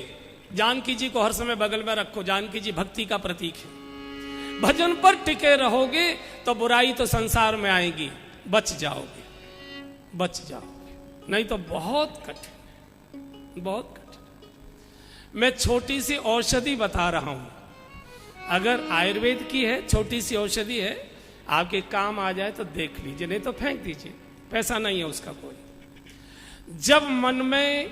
जानकी जी को हर समय बगल में रखो। जानकी जी भक्ति का प्रतीक है। भजन पर टिके रहोगे तो बुराई तो संसार में आएगी, बच जाओगे, बच जाओगे। नहीं तो बहुत कठिन, बहुत कठिन। मैं छोटी सी औषधि बता रहा हूं, अगर आयुर्वेद की है, छोटी सी औषधि है, आपके काम आ जाए तो देख लीजिए, नहीं तो फेंक दीजिए, पैसा नहीं है उसका कोई। जब मन में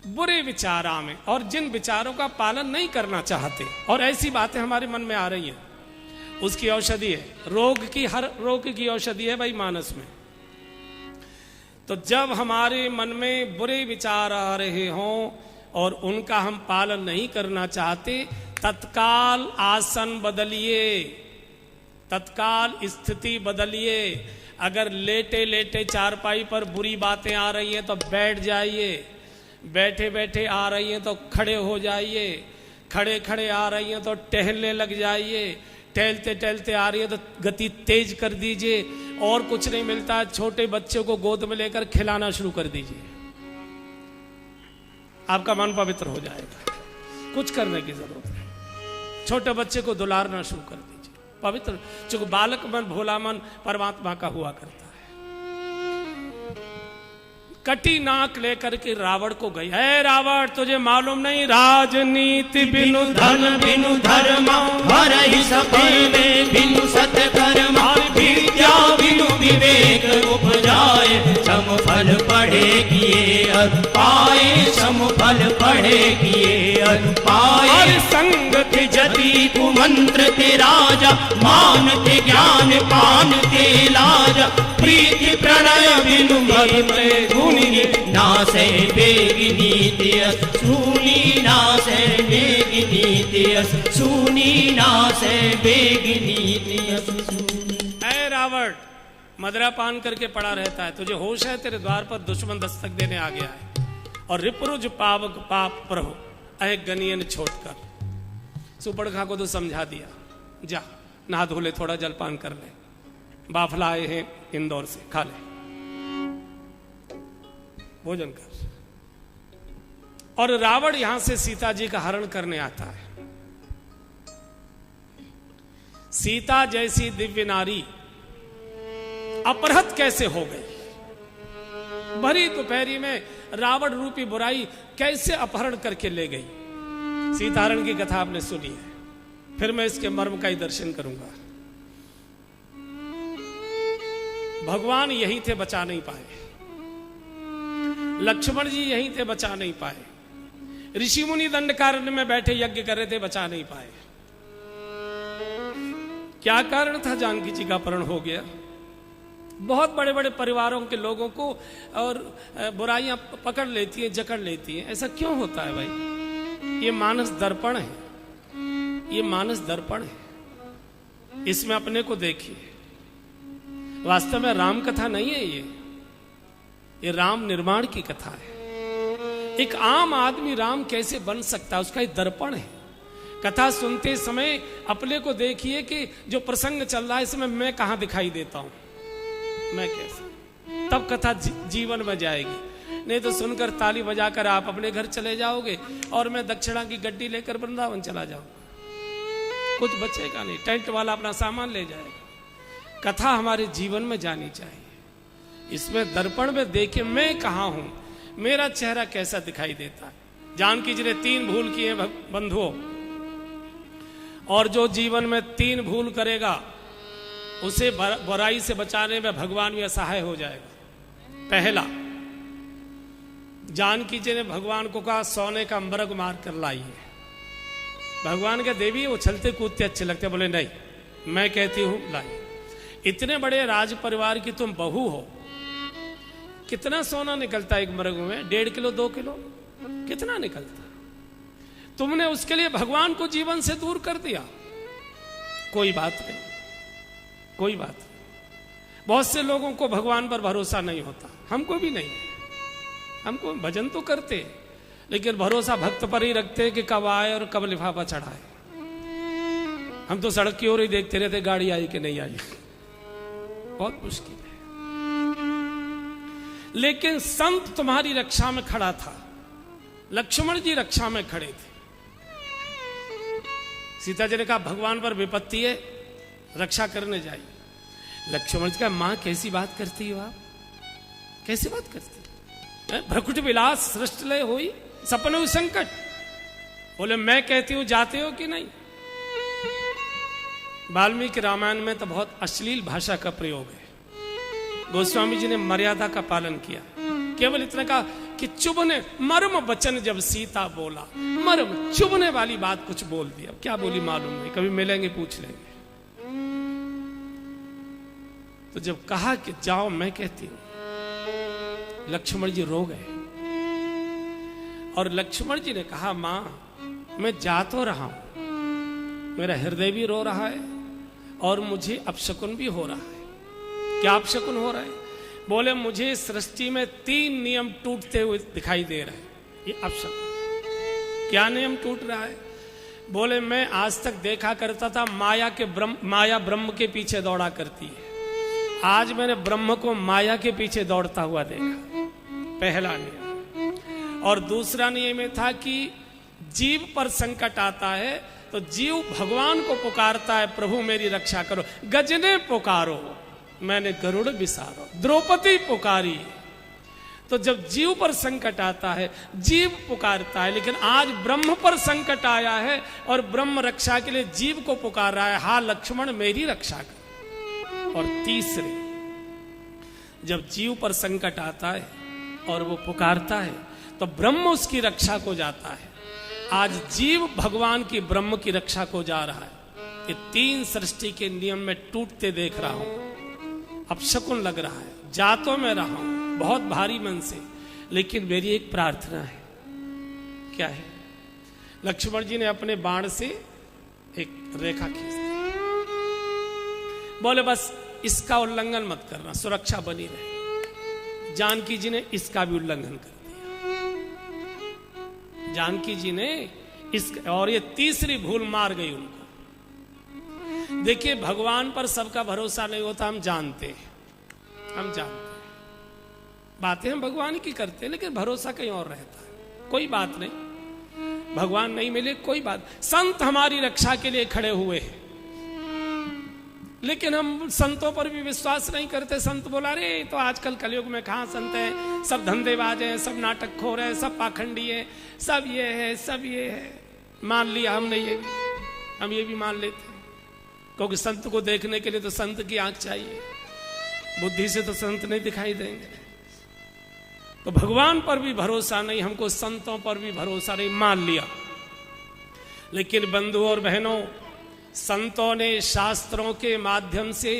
बुरे विचार आवे और जिन विचारों का पालन नहीं करना चाहते और ऐसी बातें हमारे मन में आ रही हैं, उसकी औषधि है। रोग की, हर रोग की औषधि है भाई मानस में। तो जब हमारे मन में बुरे विचार आ रहे हों और उनका हम पालन नहीं करना चाहते, तत्काल आसन बदलिए। तत्काल स्थिति बदलिए। अगर लेटे लेटे चारपाई पर बुरी बातें आ रही हैं तो बैठ जाइए, बैठे बैठे आ रही हैं तो खड़े हो जाइए, खड़े खड़े आ रही हैं तो टहलने लग जाइए, टहलते टहलते आ रही है तो गति तेज कर दीजिए। और कुछ नहीं मिलता है, छोटे बच्चे को गोद में लेकर खिलाना शुरू कर दीजिए, आपका मन पवित्र हो जाएगा। कुछ करने की जरूरत है, छोटे बच्चे को दुलारना शुरू कर दीजिए, पवित्र। चूंकि बालक मन, भोला मन परमात्मा का हुआ करता है। कटी नाक लेकर के रावण को गई, है रावण तुझे मालूम नहीं, राजनीति बिनु धन बिनु धर्म हरहि सफल में बिनु सत्कर्म विद्या बिनु विवेक उपजाए सम फल पढ़े किए अर पाए सम फल पढ़े किए अर पाए संग के जति कुमंत्र ते राजा मान ते ज्ञान पान ते लाजा प्रीति प्रणय बिनु भक्ति गुणी नासे बेगी नीतियस सुनी नासे बेगी नीतियस सुनी नासे बेगी नीतियस। ऐ रावण, मदरा पान करके पड़ा रहता है, तुझे होश है? तेरे द्वार पर दुश्मन दस्तक देने आ गया है और रिपुरुज पावक पाप प्रभु अह गनियन छोड़कर। सुपड़खा को तो समझा दिया, जा नहा धो ले, थोड़ा जलपान कर ले, बाफला आए हैं इंदौर से, खा ले, भोजन कर। और रावण यहां से सीता जी का हरण करने आता है। सीता जैसी दिव्य नारी अपहृत कैसे हो गई? भरी दोपहरी में रावण रूपी बुराई कैसे अपहरण करके ले गई? सीताहरण की कथा आपने सुनी है, फिर मैं इसके मर्म का ही दर्शन करूंगा। भगवान यहीं थे, बचा नहीं पाए। लक्ष्मण जी यहीं थे, बचा नहीं पाए। ऋषि मुनि दंडकारण्य में बैठे यज्ञ कर रहे थे, बचा नहीं पाए। क्या कारण था? जानकी जी का अपहरण हो गया। बहुत बड़े बड़े परिवारों के लोगों को और बुराइयां पकड़ लेती हैं, जकड़ लेती हैं। ऐसा क्यों होता है भाई? ये मानस दर्पण है, ये मानस दर्पण है। इसमें अपने को देखिए। वास्तव में राम कथा नहीं है ये राम निर्माण की कथा है। एक आम आदमी राम कैसे बन सकता है, उसका एक दर्पण है। कथा सुनते समय अपने को देखिए कि जो प्रसंग चल रहा है इसमें मैं कहां दिखाई देता हूं, मैं कैसे, तब कथा जीवन में जाएगी। नहीं तो सुनकर ताली बजाकर आप अपने घर चले जाओगे और मैं दक्षिणा की गड्डी लेकर वृंदावन चला जाऊंगा, कुछ बचेगा नहीं। टेंट वाला अपना सामान ले जाएगा। कथा हमारे जीवन में जानी चाहिए। इसमें दर्पण में देखे मैं कहां हूं, मेरा चेहरा कैसा दिखाई देता है। जानकी जी ने 3 भूल किए बंधुओं, और जो जीवन में 3 भूल करेगा उसे बुराई से बचाने में भगवान भी असहाय हो जाएगा। पहला, जानकी जी ने भगवान को कहा सोने का मृग मार कर लाई है। भगवान के देवी उछलते कूदते अच्छे लगते, बोले नहीं, मैं कहती हूं लाई। इतने बड़े राज परिवार की तुम बहू हो, कितना सोना निकलता है एक मृग में? 1.5 किलो 2 किलो कितना निकलता? तुमने उसके लिए भगवान को जीवन से दूर कर दिया। कोई बात नहीं, कोई बात नहीं। बहुत से लोगों को भगवान पर भरोसा नहीं होता, हमको भी नहीं। हमको भजन तो करते लेकिन भरोसा भक्त पर ही रखते कि कब आए और कब लिफाफा चढ़ाए। हम तो सड़क की ओर ही देखते रहते, गाड़ी आई कि नहीं आई, बहुत मुश्किल है। लेकिन संत तुम्हारी रक्षा में खड़ा था, लक्ष्मण जी रक्षा में खड़े थे। सीता जी ने कहा भगवान पर विपत्ति है, रक्षा करने जाइए। लक्ष्मण जी का, मां कैसी बात करती हो आप, कैसी बात करती? भ्रकुट विलास सृष्ट लय होई सपन हुई संकट। बोले मैं कहती हूं जाते हो कि नहीं? वाल्मीकि रामायण में तो बहुत अश्लील भाषा का प्रयोग है। गोस्वामी जी ने मर्यादा का पालन किया, केवल इतना कहा कि चुभने मर्म वचन जब सीता बोला, मर्म चुभने वाली बात कुछ बोल दी। अब क्या बोली मालूम नहीं, कभी मिलेंगे पूछ लेंगे। तो जब कहा कि जाओ मैं कहती हूं, लक्ष्मण जी रो गए। और लक्ष्मण जी ने कहा मां मैं जा तो रहा हूं, मेरा हृदय भी रो रहा है और मुझे अपशकुन भी हो रहा है। क्या अपशकुन हो रहा है? बोले मुझे सृष्टि में 3 नियम टूटते हुए दिखाई दे रहे हैं। ये अपशकुन। क्या नियम टूट रहा है? बोले मैं आज तक देखा करता था माया ब्रह्म के पीछे दौड़ा करती है। आज मैंने ब्रह्म को माया के पीछे दौड़ता हुआ देखा, पहला नियम। और दूसरा नियम ये था कि जीव पर संकट आता है तो जीव भगवान को पुकारता है, प्रभु मेरी रक्षा करो। गजने पुकारो मैंने गरुड़ बिसारो, द्रौपदी पुकारी। तो जब जीव पर संकट आता है जीव पुकारता है, लेकिन आज ब्रह्म पर संकट आया है और ब्रह्म रक्षा के लिए जीव को पुकार रहा है, हा लक्ष्मण मेरी रक्षा कर। और तीसरे, जब जीव पर संकट आता है और वो पुकारता है तो ब्रह्म उसकी रक्षा को जाता है। आज जीव भगवान की ब्रह्म की रक्षा को जा रहा है। ये 3 सृष्टि के नियम में टूटते देख रहा हूं, अपशकुन लग रहा है। जा तो मैं रहा हूं बहुत भारी मन से, लेकिन मेरी एक प्रार्थना है। क्या है? लक्ष्मण जी ने अपने बाण से एक रेखा खींच दी। बोले बस इसका उल्लंघन मत करना, सुरक्षा बनी रहे। जानकी जी ने इसका भी उल्लंघन कर दिया। जानकी जी ने और ये तीसरी भूल मार गई उनको। देखिए भगवान पर सबका भरोसा नहीं होता, हम जानते हैं। बातें हम भगवान की करते हैं, लेकिन भरोसा कहीं और रहता है। कोई बात नहीं, भगवान नहीं मिले कोई बात। संत हमारी रक्षा के लिए खड़े हुए हैं, लेकिन हम संतों पर भी विश्वास नहीं करते। संत बोला रे तो आजकल कलयुग में कहाँ संत हैं, सब धंधेबाज हैं, सब नाटक खोर हैं, सब पाखंडी हैं, सब ये है सब ये है। मान लिया हमने, हम ये भी मान लेते हैं, क्योंकि संत को देखने के लिए तो संत की आंख चाहिए, बुद्धि से तो संत नहीं दिखाई देंगे। तो भगवान पर भी भरोसा नहीं, हमको संतों पर भी भरोसा नहीं, मान लिया। लेकिन बंधुओं और बहनों, संतों ने शास्त्रों के माध्यम से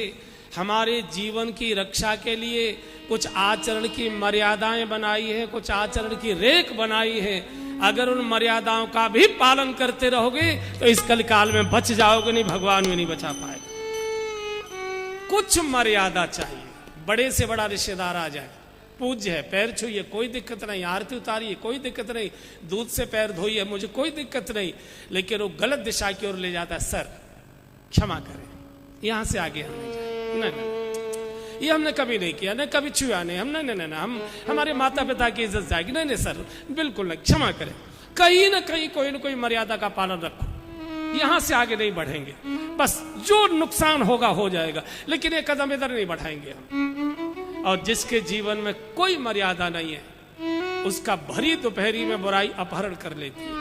हमारे जीवन की रक्षा के लिए कुछ आचरण की मर्यादाएं बनाई है, कुछ आचरण की रेख बनाई है। अगर उन मर्यादाओं का भी पालन करते रहोगे तो इस कलिकाल में बच जाओगे, नहीं भगवान भी नहीं बचा पाएगा। कुछ मर्यादा चाहिए। बड़े से बड़ा रिश्तेदार आ जाए, पूज्य है, पैर छूइए, कोई दिक्कत नहीं, आरती उतारिए, कोई दिक्कत नहीं, दूध से पैर धोइए, मुझे कोई दिक्कत नहीं। लेकिन वो गलत दिशा की ओर ले जाता है, सर क्षमा करें, यहां से आगे हम नहीं जाए। नहीं, ये हमने कभी नहीं किया, नहीं कभी छुआ नहीं, हम नहीं, हम हमारे माता पिता की इज्जत जाएगी। नहीं सर, बिल्कुल नहीं, क्षमा करें। कहीं ना कहीं कोई ना कोई मर्यादा का पालन रखो, यहां से आगे नहीं बढ़ेंगे। बस जो नुकसान होगा हो जाएगा, लेकिन एक कदम इधर नहीं बढ़ाएंगे हम। और जिसके जीवन में कोई मर्यादा नहीं है, उसका भरी दोपहरी में बुराई अपहरण कर लेती है।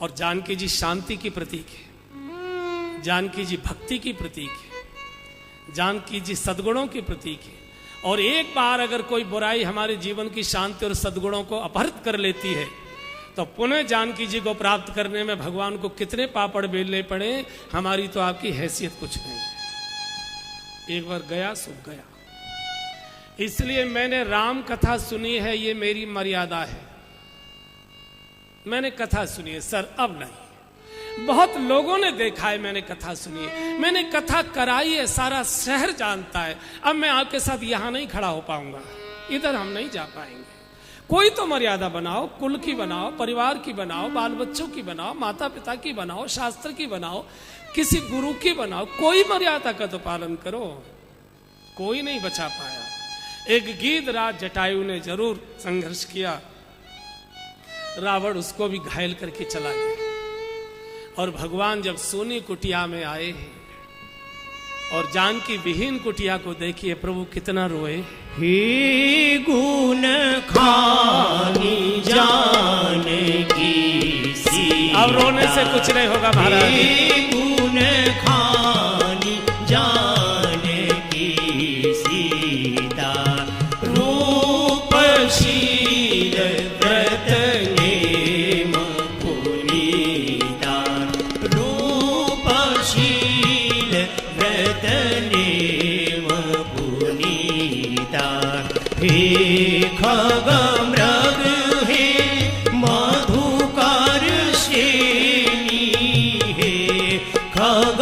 और जानकी जी शांति की प्रतीक है, जानकी जी भक्ति की प्रतीक है, जानकी जी सद्गुणों की प्रतीक है। और एक बार अगर कोई बुराई हमारे जीवन की शांति और सद्गुणों को अपहरित कर लेती है, तो पुनः जानकी जी को प्राप्त करने में भगवान को कितने पापड़ बेलने पड़े, हमारी तो आपकी हैसियत कुछ नहीं है। एक बार गया सो गया। इसलिए मैंने राम कथा सुनी है, ये मेरी मर्यादा है। मैंने कथा सुनी है सर, अब नहीं। बहुत लोगों ने देखा है, मैंने कथा सुनी है, मैंने कथा कराई है, सारा शहर जानता है। अब मैं आपके साथ यहां नहीं खड़ा हो पाऊंगा, इधर हम नहीं जा पाएंगे। कोई तो मर्यादा बनाओ, कुल की बनाओ, परिवार की बनाओ, बाल बच्चों की बनाओ, माता पिता की बनाओ, शास्त्र की बनाओ, किसी गुरु की बनाओ, कोई मर्यादा का तो पालन करो। कोई नहीं बचा पाया। एक गीधराज जटायु ने जरूर संघर्ष किया, रावण उसको भी घायल करके चला गया। और भगवान जब सोनी कुटिया में आए और जानकी विहीन कुटिया को देखिए, प्रभु कितना रोए। हे गुण खानी जानकी सी, अब रोने से कुछ नहीं होगा महाराज। हे गुण खानी जानकी सीता, रूपशील व्रत नेम पुनीता, रूपशील व्रत नेम पुनीता। हे खग मृग हे मधुकर श्रेणी, हे खग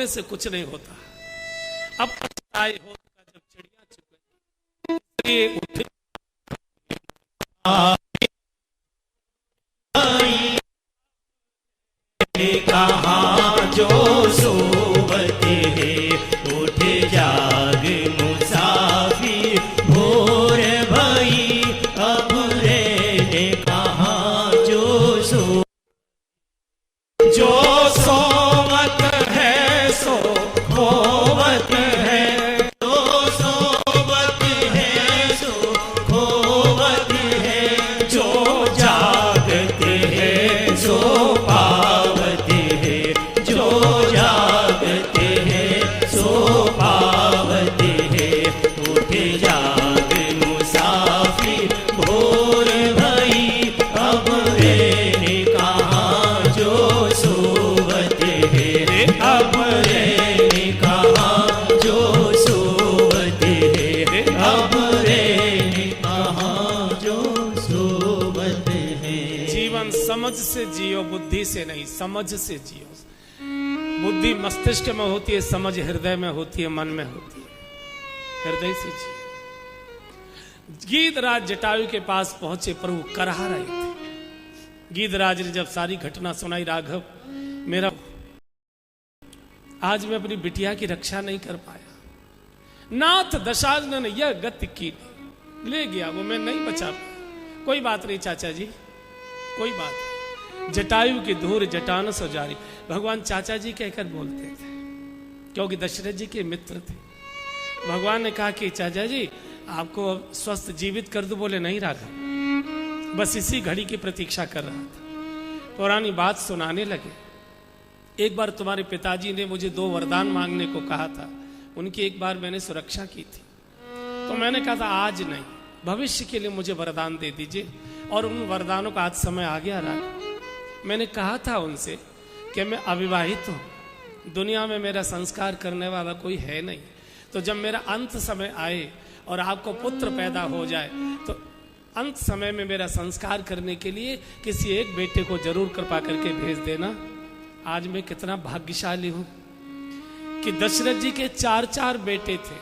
से कुछ नहीं होता। अब पछताए होता जब चिड़िया चुग गई, इसलिए उठे कहाँ जो सोवत है, उठ जाग मुसाफिर भोर भई, अब रे कहाँ जो सोवत है सो खोवत है, जो सोवत है सो खोवत है, जो जागते हैं सो पावत है, जो जागते हैं सो पावत है, उठ जाग मुसाफिर भोर भई, अब रे कहाँ जो सोवत है, अब रे कहाँ जो सोवत है, अब रे कहाँ जो सोवत है। जीवन समझ से जियो, बुद्धि से नहीं, समझ से जियो। बुद्धि मस्तिष्क में होती है, समझ हृदय में होती है, मन में होती है। हृदय से जियो। गीधराज जटायु के पास पहुंचे, प्रभु करहा रहे थे। गीधराज ने जब सारी घटना सुनाई, राघव मेरा आज मैं अपनी बिटिया की रक्षा नहीं कर पाया, नाथ दशानन यह गति की ले गया, वो मैं नहीं बचा पाया। कोई बात नहीं चाचा जी, कोई बात नहीं। जटायु की धूर जटानस जारी, भगवान चाचा जी कहकर बोलते थे क्योंकि दशरथ जी के मित्र थे। भगवान ने कहा कि चाचा जी आपको स्वस्थ जीवित कर दो, बोले नहीं राघव, बस इसी घड़ी की प्रतीक्षा कर रहा था। पुरानी बात सुनाने लगे। एक बार तुम्हारे पिताजी ने मुझे 2 वरदान मांगने को कहा था, उनकी एक बार मैंने सुरक्षा की थी, तो मैंने कहा था आज नहीं, भविष्य के लिए मुझे वरदान दे दीजिए, और उन वरदानों का आज समय आ गया राघव। मैंने कहा था उनसे कि मैं अविवाहित हूँ, दुनिया में मेरा संस्कार करने वाला कोई है नहीं, तो जब मेरा अंत समय आए और आपको पुत्र पैदा हो जाए तो अंत समय में मेरा संस्कार करने के लिए किसी एक बेटे को जरूर कृपा करके भेज देना। आज मैं कितना भाग्यशाली हूं कि दशरथ जी के 4 बेटे थे,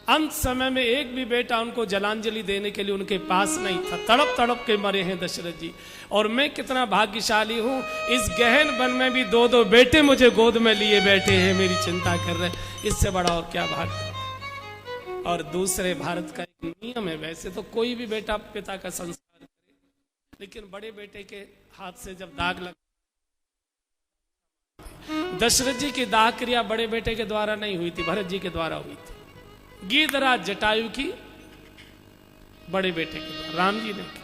अंत समय में एक भी बेटा उनको जलांजलि देने के लिए उनके पास नहीं था, तड़प तड़प के मरे हैं दशरथ जी। और मैं कितना भाग्यशाली हूं, इस गहन वन में भी 2 बेटे मुझे गोद में लिए बैठे हैं, मेरी चिंता कर रहे हैं, इससे बड़ा और क्या भाग्य। और दूसरे भारत का एक नियम है, वैसे तो कोई भी बेटा पिता का संस्कार करे, लेकिन बड़े बेटे के हाथ से जब दाग लग, दशरथ जी की दाह क्रिया बड़े बेटे के द्वारा नहीं हुई थी, भरत जी के द्वारा हुई थी। गीधराज जटायु की बड़े बेटे के द्वारा राम जी ने की।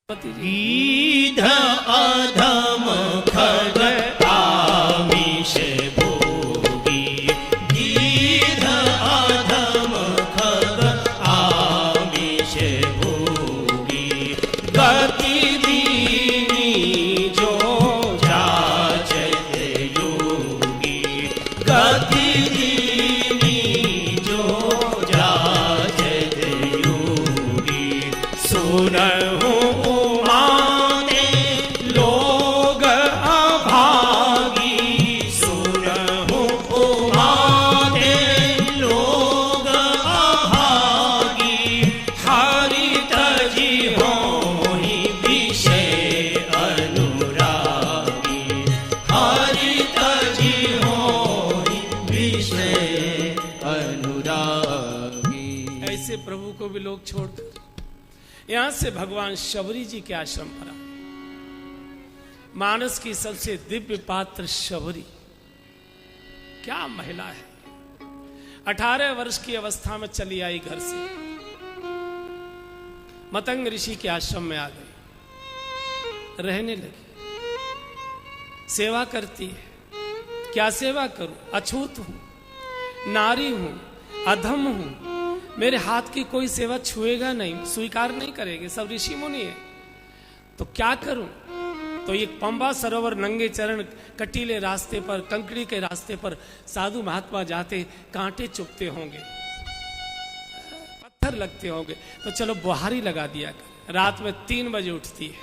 गीध अधम खग आमिष भोगी, गीध अधम खग आमिष भोगी, गति दीनी जो जाचत योगी, गति दीनी जो जाचत योगी, सुनहु प्रभु को भी लोग छोड़कर यहां से भगवान शबरी जी के आश्रम पर आए। मानस की सबसे दिव्य पात्र शबरी, क्या महिला है। 18 वर्ष की अवस्था में चली आई घर से, मतंग ऋषि के आश्रम में आ गई, रहने लगी, सेवा करती है। क्या सेवा करूं, अछूत हूं, नारी हूं, अधम हूं, मेरे हाथ की कोई सेवा छुएगा नहीं, स्वीकार नहीं करेंगे, सब ऋषि मुनि है, तो क्या करूं। तो ये पंबा सरोवर नंगे चरण कटीले रास्ते पर, कंकड़ी के रास्ते पर साधु महात्मा जाते, कांटे चुभते होंगे, पत्थर लगते होंगे, तो चलो बुहारी लगा दिया कर। रात में 3 बजे उठती है,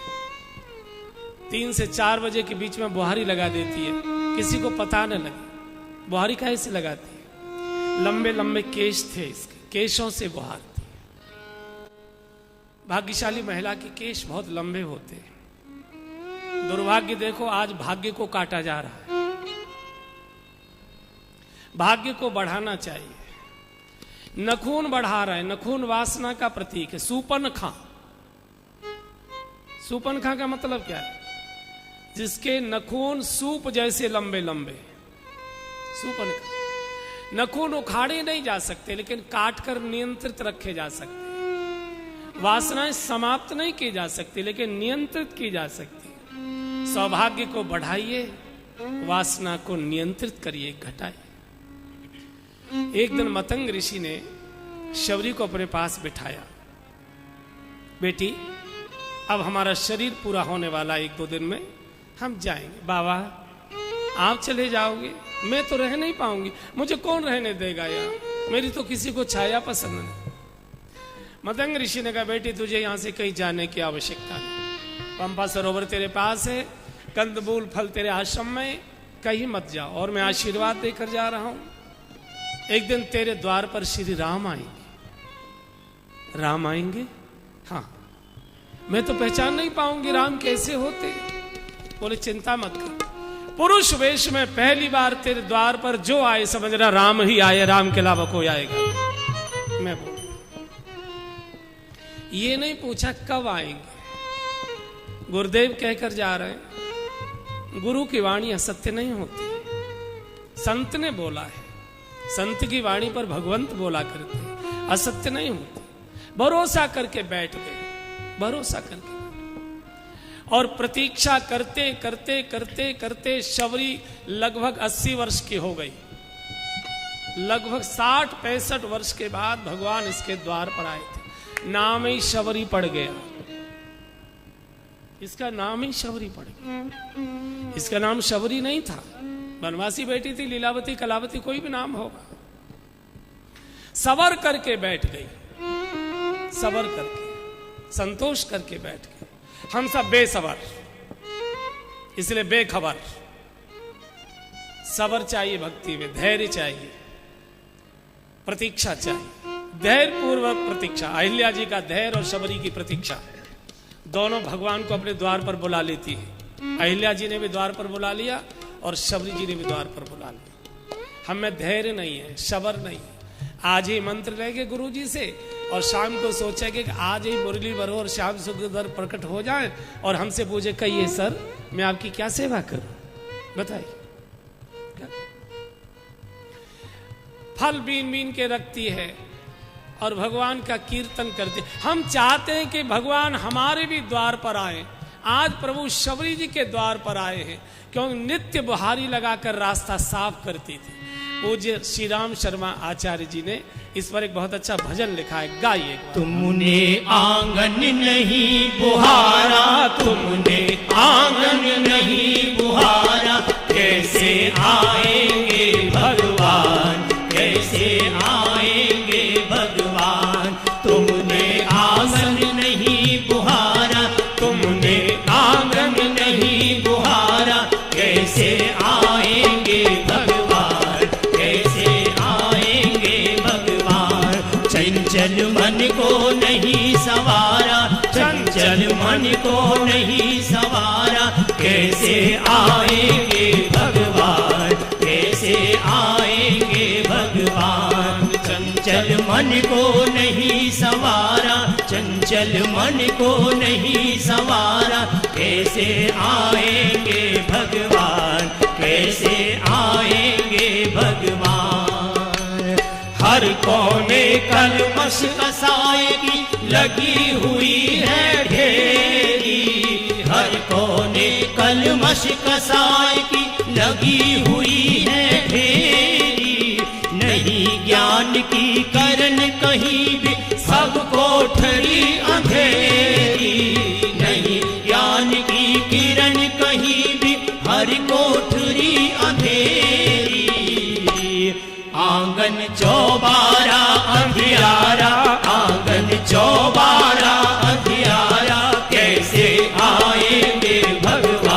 3 से 4 बजे के बीच में बुहारी लगा देती है, किसी को पता न लगे। बुहारी काहे से लगाती है? लंबे लंबे केश थे इसके, केशों से बुहार थी। भाग्यशाली महिला के केश बहुत लंबे होते हैं। दुर्भाग्य देखो, आज भाग्य को काटा जा रहा है। भाग्य को बढ़ाना चाहिए। नखून बढ़ा रहा है, नखून वासना का प्रतीक है। सूपनखा, सूपनखा का मतलब क्या है? जिसके नखून सूप जैसे लंबे लंबे, सूपनखा। नखून उखाड़े नहीं जा सकते, लेकिन काट कर नियंत्रित रखे जा सकते। वासनाएं समाप्त नहीं की जा सकती, लेकिन नियंत्रित की जा सकती। सौभाग्य को बढ़ाइए, वासना को नियंत्रित करिए, घटाइए। एक दिन मतंग ऋषि ने शबरी को अपने पास बिठाया। बेटी, अब हमारा शरीर पूरा होने वाला, 1-2 दिन में हम जाएंगे। बाबा, आप चले जाओगे, मैं तो रह नहीं पाऊंगी। मुझे कौन रहने देगा यार, मेरी तो किसी को छाया पसंद नहीं। मतंग ऋषि ने कहा, बेटी तुझे यहां से कहीं जाने की आवश्यकता नहीं। पंपा सरोवर तेरे पास है, कंदमूल फल तेरे आश्रम में, कहीं मत जाओ। और मैं आशीर्वाद देकर जा रहा हूं, एक दिन तेरे द्वार पर श्री राम आएंगे। राम आएंगे? हाँ। मैं तो पहचान नहीं पाऊंगी राम कैसे होते। बोले चिंता मत कर, पुरुष वेश में पहली बार तेरे द्वार पर जो आए समझना राम ही आए, राम के अलावा कोई आएगा। मैं बोल, ये नहीं पूछा कब आएंगे। गुरुदेव कहकर जा रहे हैं, गुरु की वाणी असत्य नहीं होती। संत ने बोला है, संत की वाणी पर भगवंत बोला करते, असत्य नहीं होती। भरोसा करके बैठ गए, भरोसा करके। और प्रतीक्षा करते करते करते करते शबरी लगभग 80 वर्ष की हो गई। लगभग 60-65 वर्ष के बाद भगवान इसके द्वार पर आए थे। नाम ही शबरी पड़ गया, इसका नाम ही शबरी पड़ गया। इसका नाम शबरी नहीं था, बनवासी बेटी थी, लीलावती, कलावती, कोई भी नाम होगा। सबर करके बैठ गई, सबर करके, संतोष करके बैठ गई। हम सब बेसबर, इसलिए बेखबर। सबर चाहिए भक्ति में, धैर्य चाहिए, प्रतीक्षा चाहिए, धैर्य पूर्वक प्रतीक्षा। अहिल्या जी का धैर्य और शबरी की प्रतीक्षा दोनों भगवान को अपने द्वार पर बुला लेती है। अहिल्या जी ने भी द्वार पर बुला लिया और शबरी जी ने भी द्वार पर बुला लिया। हमें धैर्य नहीं है, सबर नहीं है। आज ही मंत्र लेंगे गुरु जी से और शाम को सोचेंगे कि आज ही मुरली भरो और श्याम सुंदर प्रकट हो जाए और हमसे पूछे, कहिए सर मैं आपकी क्या सेवा करूं, बताइए। फल बीन बीन के रखती है और भगवान का कीर्तन करती। हम चाहते हैं कि भगवान हमारे भी द्वार पर आए। आज प्रभु शबरी जी के द्वार पर आए हैं, क्योंकि नित्य बुहारी लगाकर रास्ता साफ करती थी। पूज्य श्री राम शर्मा आचार्य जी ने इस पर एक बहुत अच्छा भजन लिखा है, गाइए। तुमने आंगन नहीं बुहारा, तुमने आंगन नहीं बुहारा, कैसे आएंगे भगवान, कैसे आएंगे भगवान। तुमने आंगन नहीं बुहारा, तुमने आंगन नहीं बुहारा, कैसे आएंगे भगवान, कैसे आएंगे भगवान। चंचल मन को नहीं सवारा, चंचल मन को नहीं सवारा, कैसे आएंगे भगवान, कैसे आएंगे भगवान। चंचल मन को नहीं सवारा, चंचल मन को नहीं सवारा, कैसे आएंगे भगवान, कैसे आएंगे भगवान। हर कोने कलमश कसाई की लगी हुई है ढेरी, हर कोने कलमश कसाई की लगी हुई है ढेरी। नहीं ज्ञान की करन कहीं भी, सब कोठरी अंधेरी। नहीं ज्ञान की किरण कहीं भी, हर कोठरी अंधेरी। आंगन चौबारा अंधियारा, आंगन चौबारा अंधियारा, कैसे आएंगे भगवान,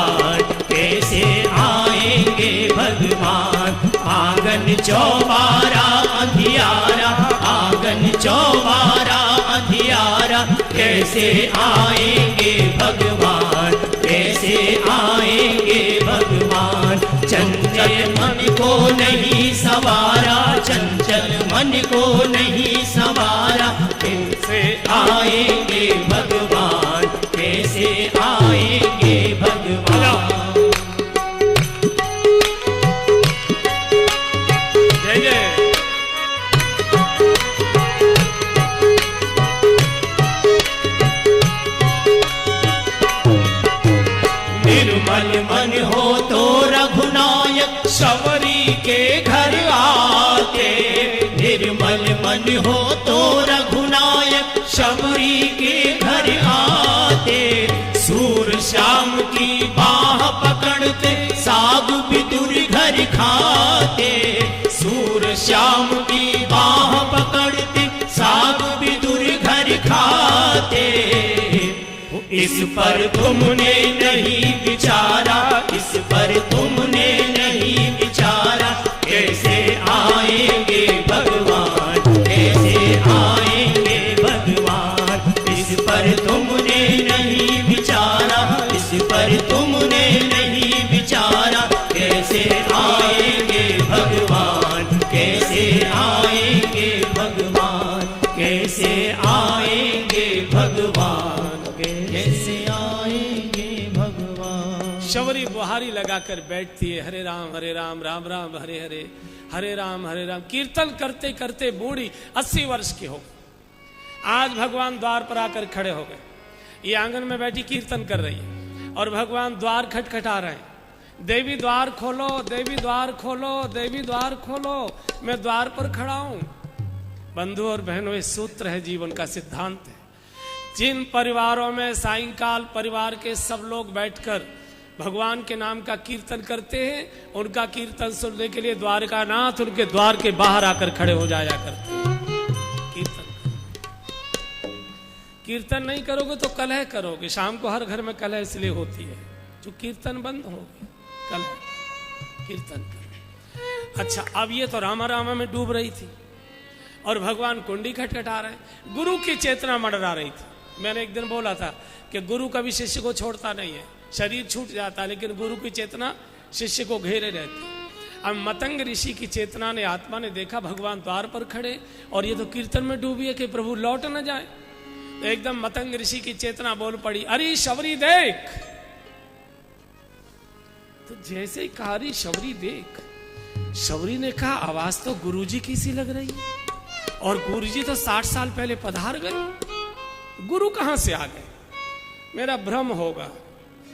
चौबारा अंधियारा, आंगन चौबारा अंधियारा, कैसे आएंगे भगवान, कैसे आएंगे भगवान। चंचल मन को नहीं सवारा, चंचल मन को नहीं सवारा, कैसे आएंगे भगवान, कैसे आएंगे भगवान। जय जय। निर्मल मन हो तो रघुनायक शबरी के घर आते, निर्मल मन हो तो रघुनायक शबरी के घर आते। सूर श्याम की बाह पकड़ते साग विदुर घर खाते, सूर श्याम की बाह पकड़ते साग विदुर घर खाते। इस पर तुमने नहीं विचारा, इस पर तुमने नहीं विचारा, कैसे आएंगे भगवान, कैसे आएंगे भगवान। इस पर तुमने नहीं विचारा, इस पर तुमने नहीं विचारा, कैसे आएंगे भगवान, कैसे आएंगे भगवान, कैसे आएंगे भगवान, कैसे आएंगे भगवान। शबरी बुहारी लगाकर बैठती है, हरे राम राम राम हरे हरे, हरे राम कीर्तन करते करते बूढ़ी 80 वर्ष की हो। आज भगवान द्वार पर आकर खड़े हो गए, ये आंगन में बैठी कीर्तन कर रही है और भगवान द्वार खटखटा रहे हैं। देवी द्वार खोलो, देवी द्वार खोलो, देवी द्वार खोलो, मैं द्वार पर खड़ा हूं। बंधु और बहनों, ये सूत्र है, जीवन का सिद्धांत है। जिन परिवारों में सायंकाल परिवार के सब लोग बैठकर भगवान के नाम का कीर्तन करते हैं, उनका कीर्तन सुनने के लिए द्वारकानाथ उनके द्वार के बाहर आकर खड़े हो जाया करते हैं। कीर्तन नहीं करोगे तो कलह करोगे। शाम को हर घर में कलह इसलिए होती है जो कीर्तन बंद हो गया, कलह कीर्तन कर। अच्छा, अब ये तो रामा रामा में डूब रही थी और भगवान कुंडी खटखटा रहे हैं। गुरु की चेतना मंडरा रही थी। मैंने एक दिन बोला था कि गुरु कभी शिष्य को छोड़ता नहीं है, शरीर छूट जाता है लेकिन गुरु की चेतना शिष्य को घेरे रहती है। अब मतंग ऋषि की चेतना ने, आत्मा ने देखा भगवान द्वार पर खड़े और ये तो कीर्तन में डूबी है कि प्रभु लौट न जाए। तो एकदम मतंग ऋषि की चेतना बोल पड़ी, अरे शबरी देख। तो जैसे ही कहा अरे शबरी देख, शबरी ने कहा आवाज तो गुरुजी की सी लग रही है और गुरुजी तो 60 साल पहले पधार गए, गुरु कहां से आ गए, मेरा भ्रम होगा।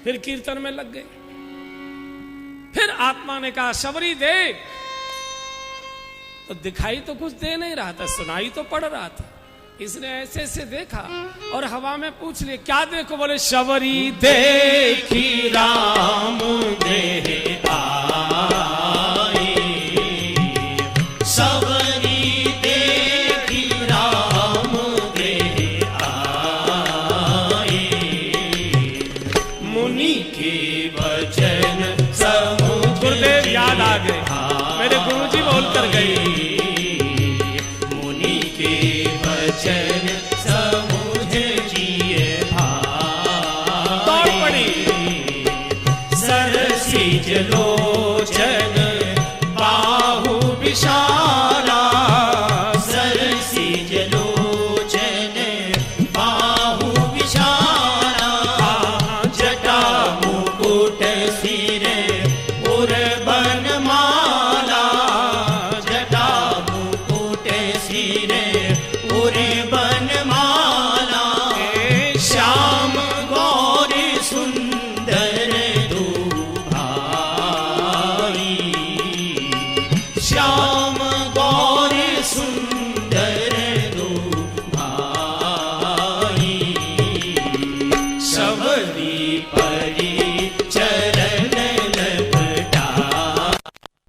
फिर कीर्तन में लग गए। फिर आत्मा ने कहा शबरी देख। तो दिखाई तो कुछ दे नहीं रहा था, सुनाई तो पड़ रहा था। इसने ऐसे ऐसे देखा और हवा में पूछ लिया क्या देखो, बोले शबरी देखी राम देह आए, शबरी देखी राम देह आए, मुनि के वचन समुझ। गुरुदेव याद आ गए, मेरे गुरुजी बोलकर गए, मुनि के वचन समुझ जिए दौड़ पड़ी। सरसिज लोचन बाहु विशाल,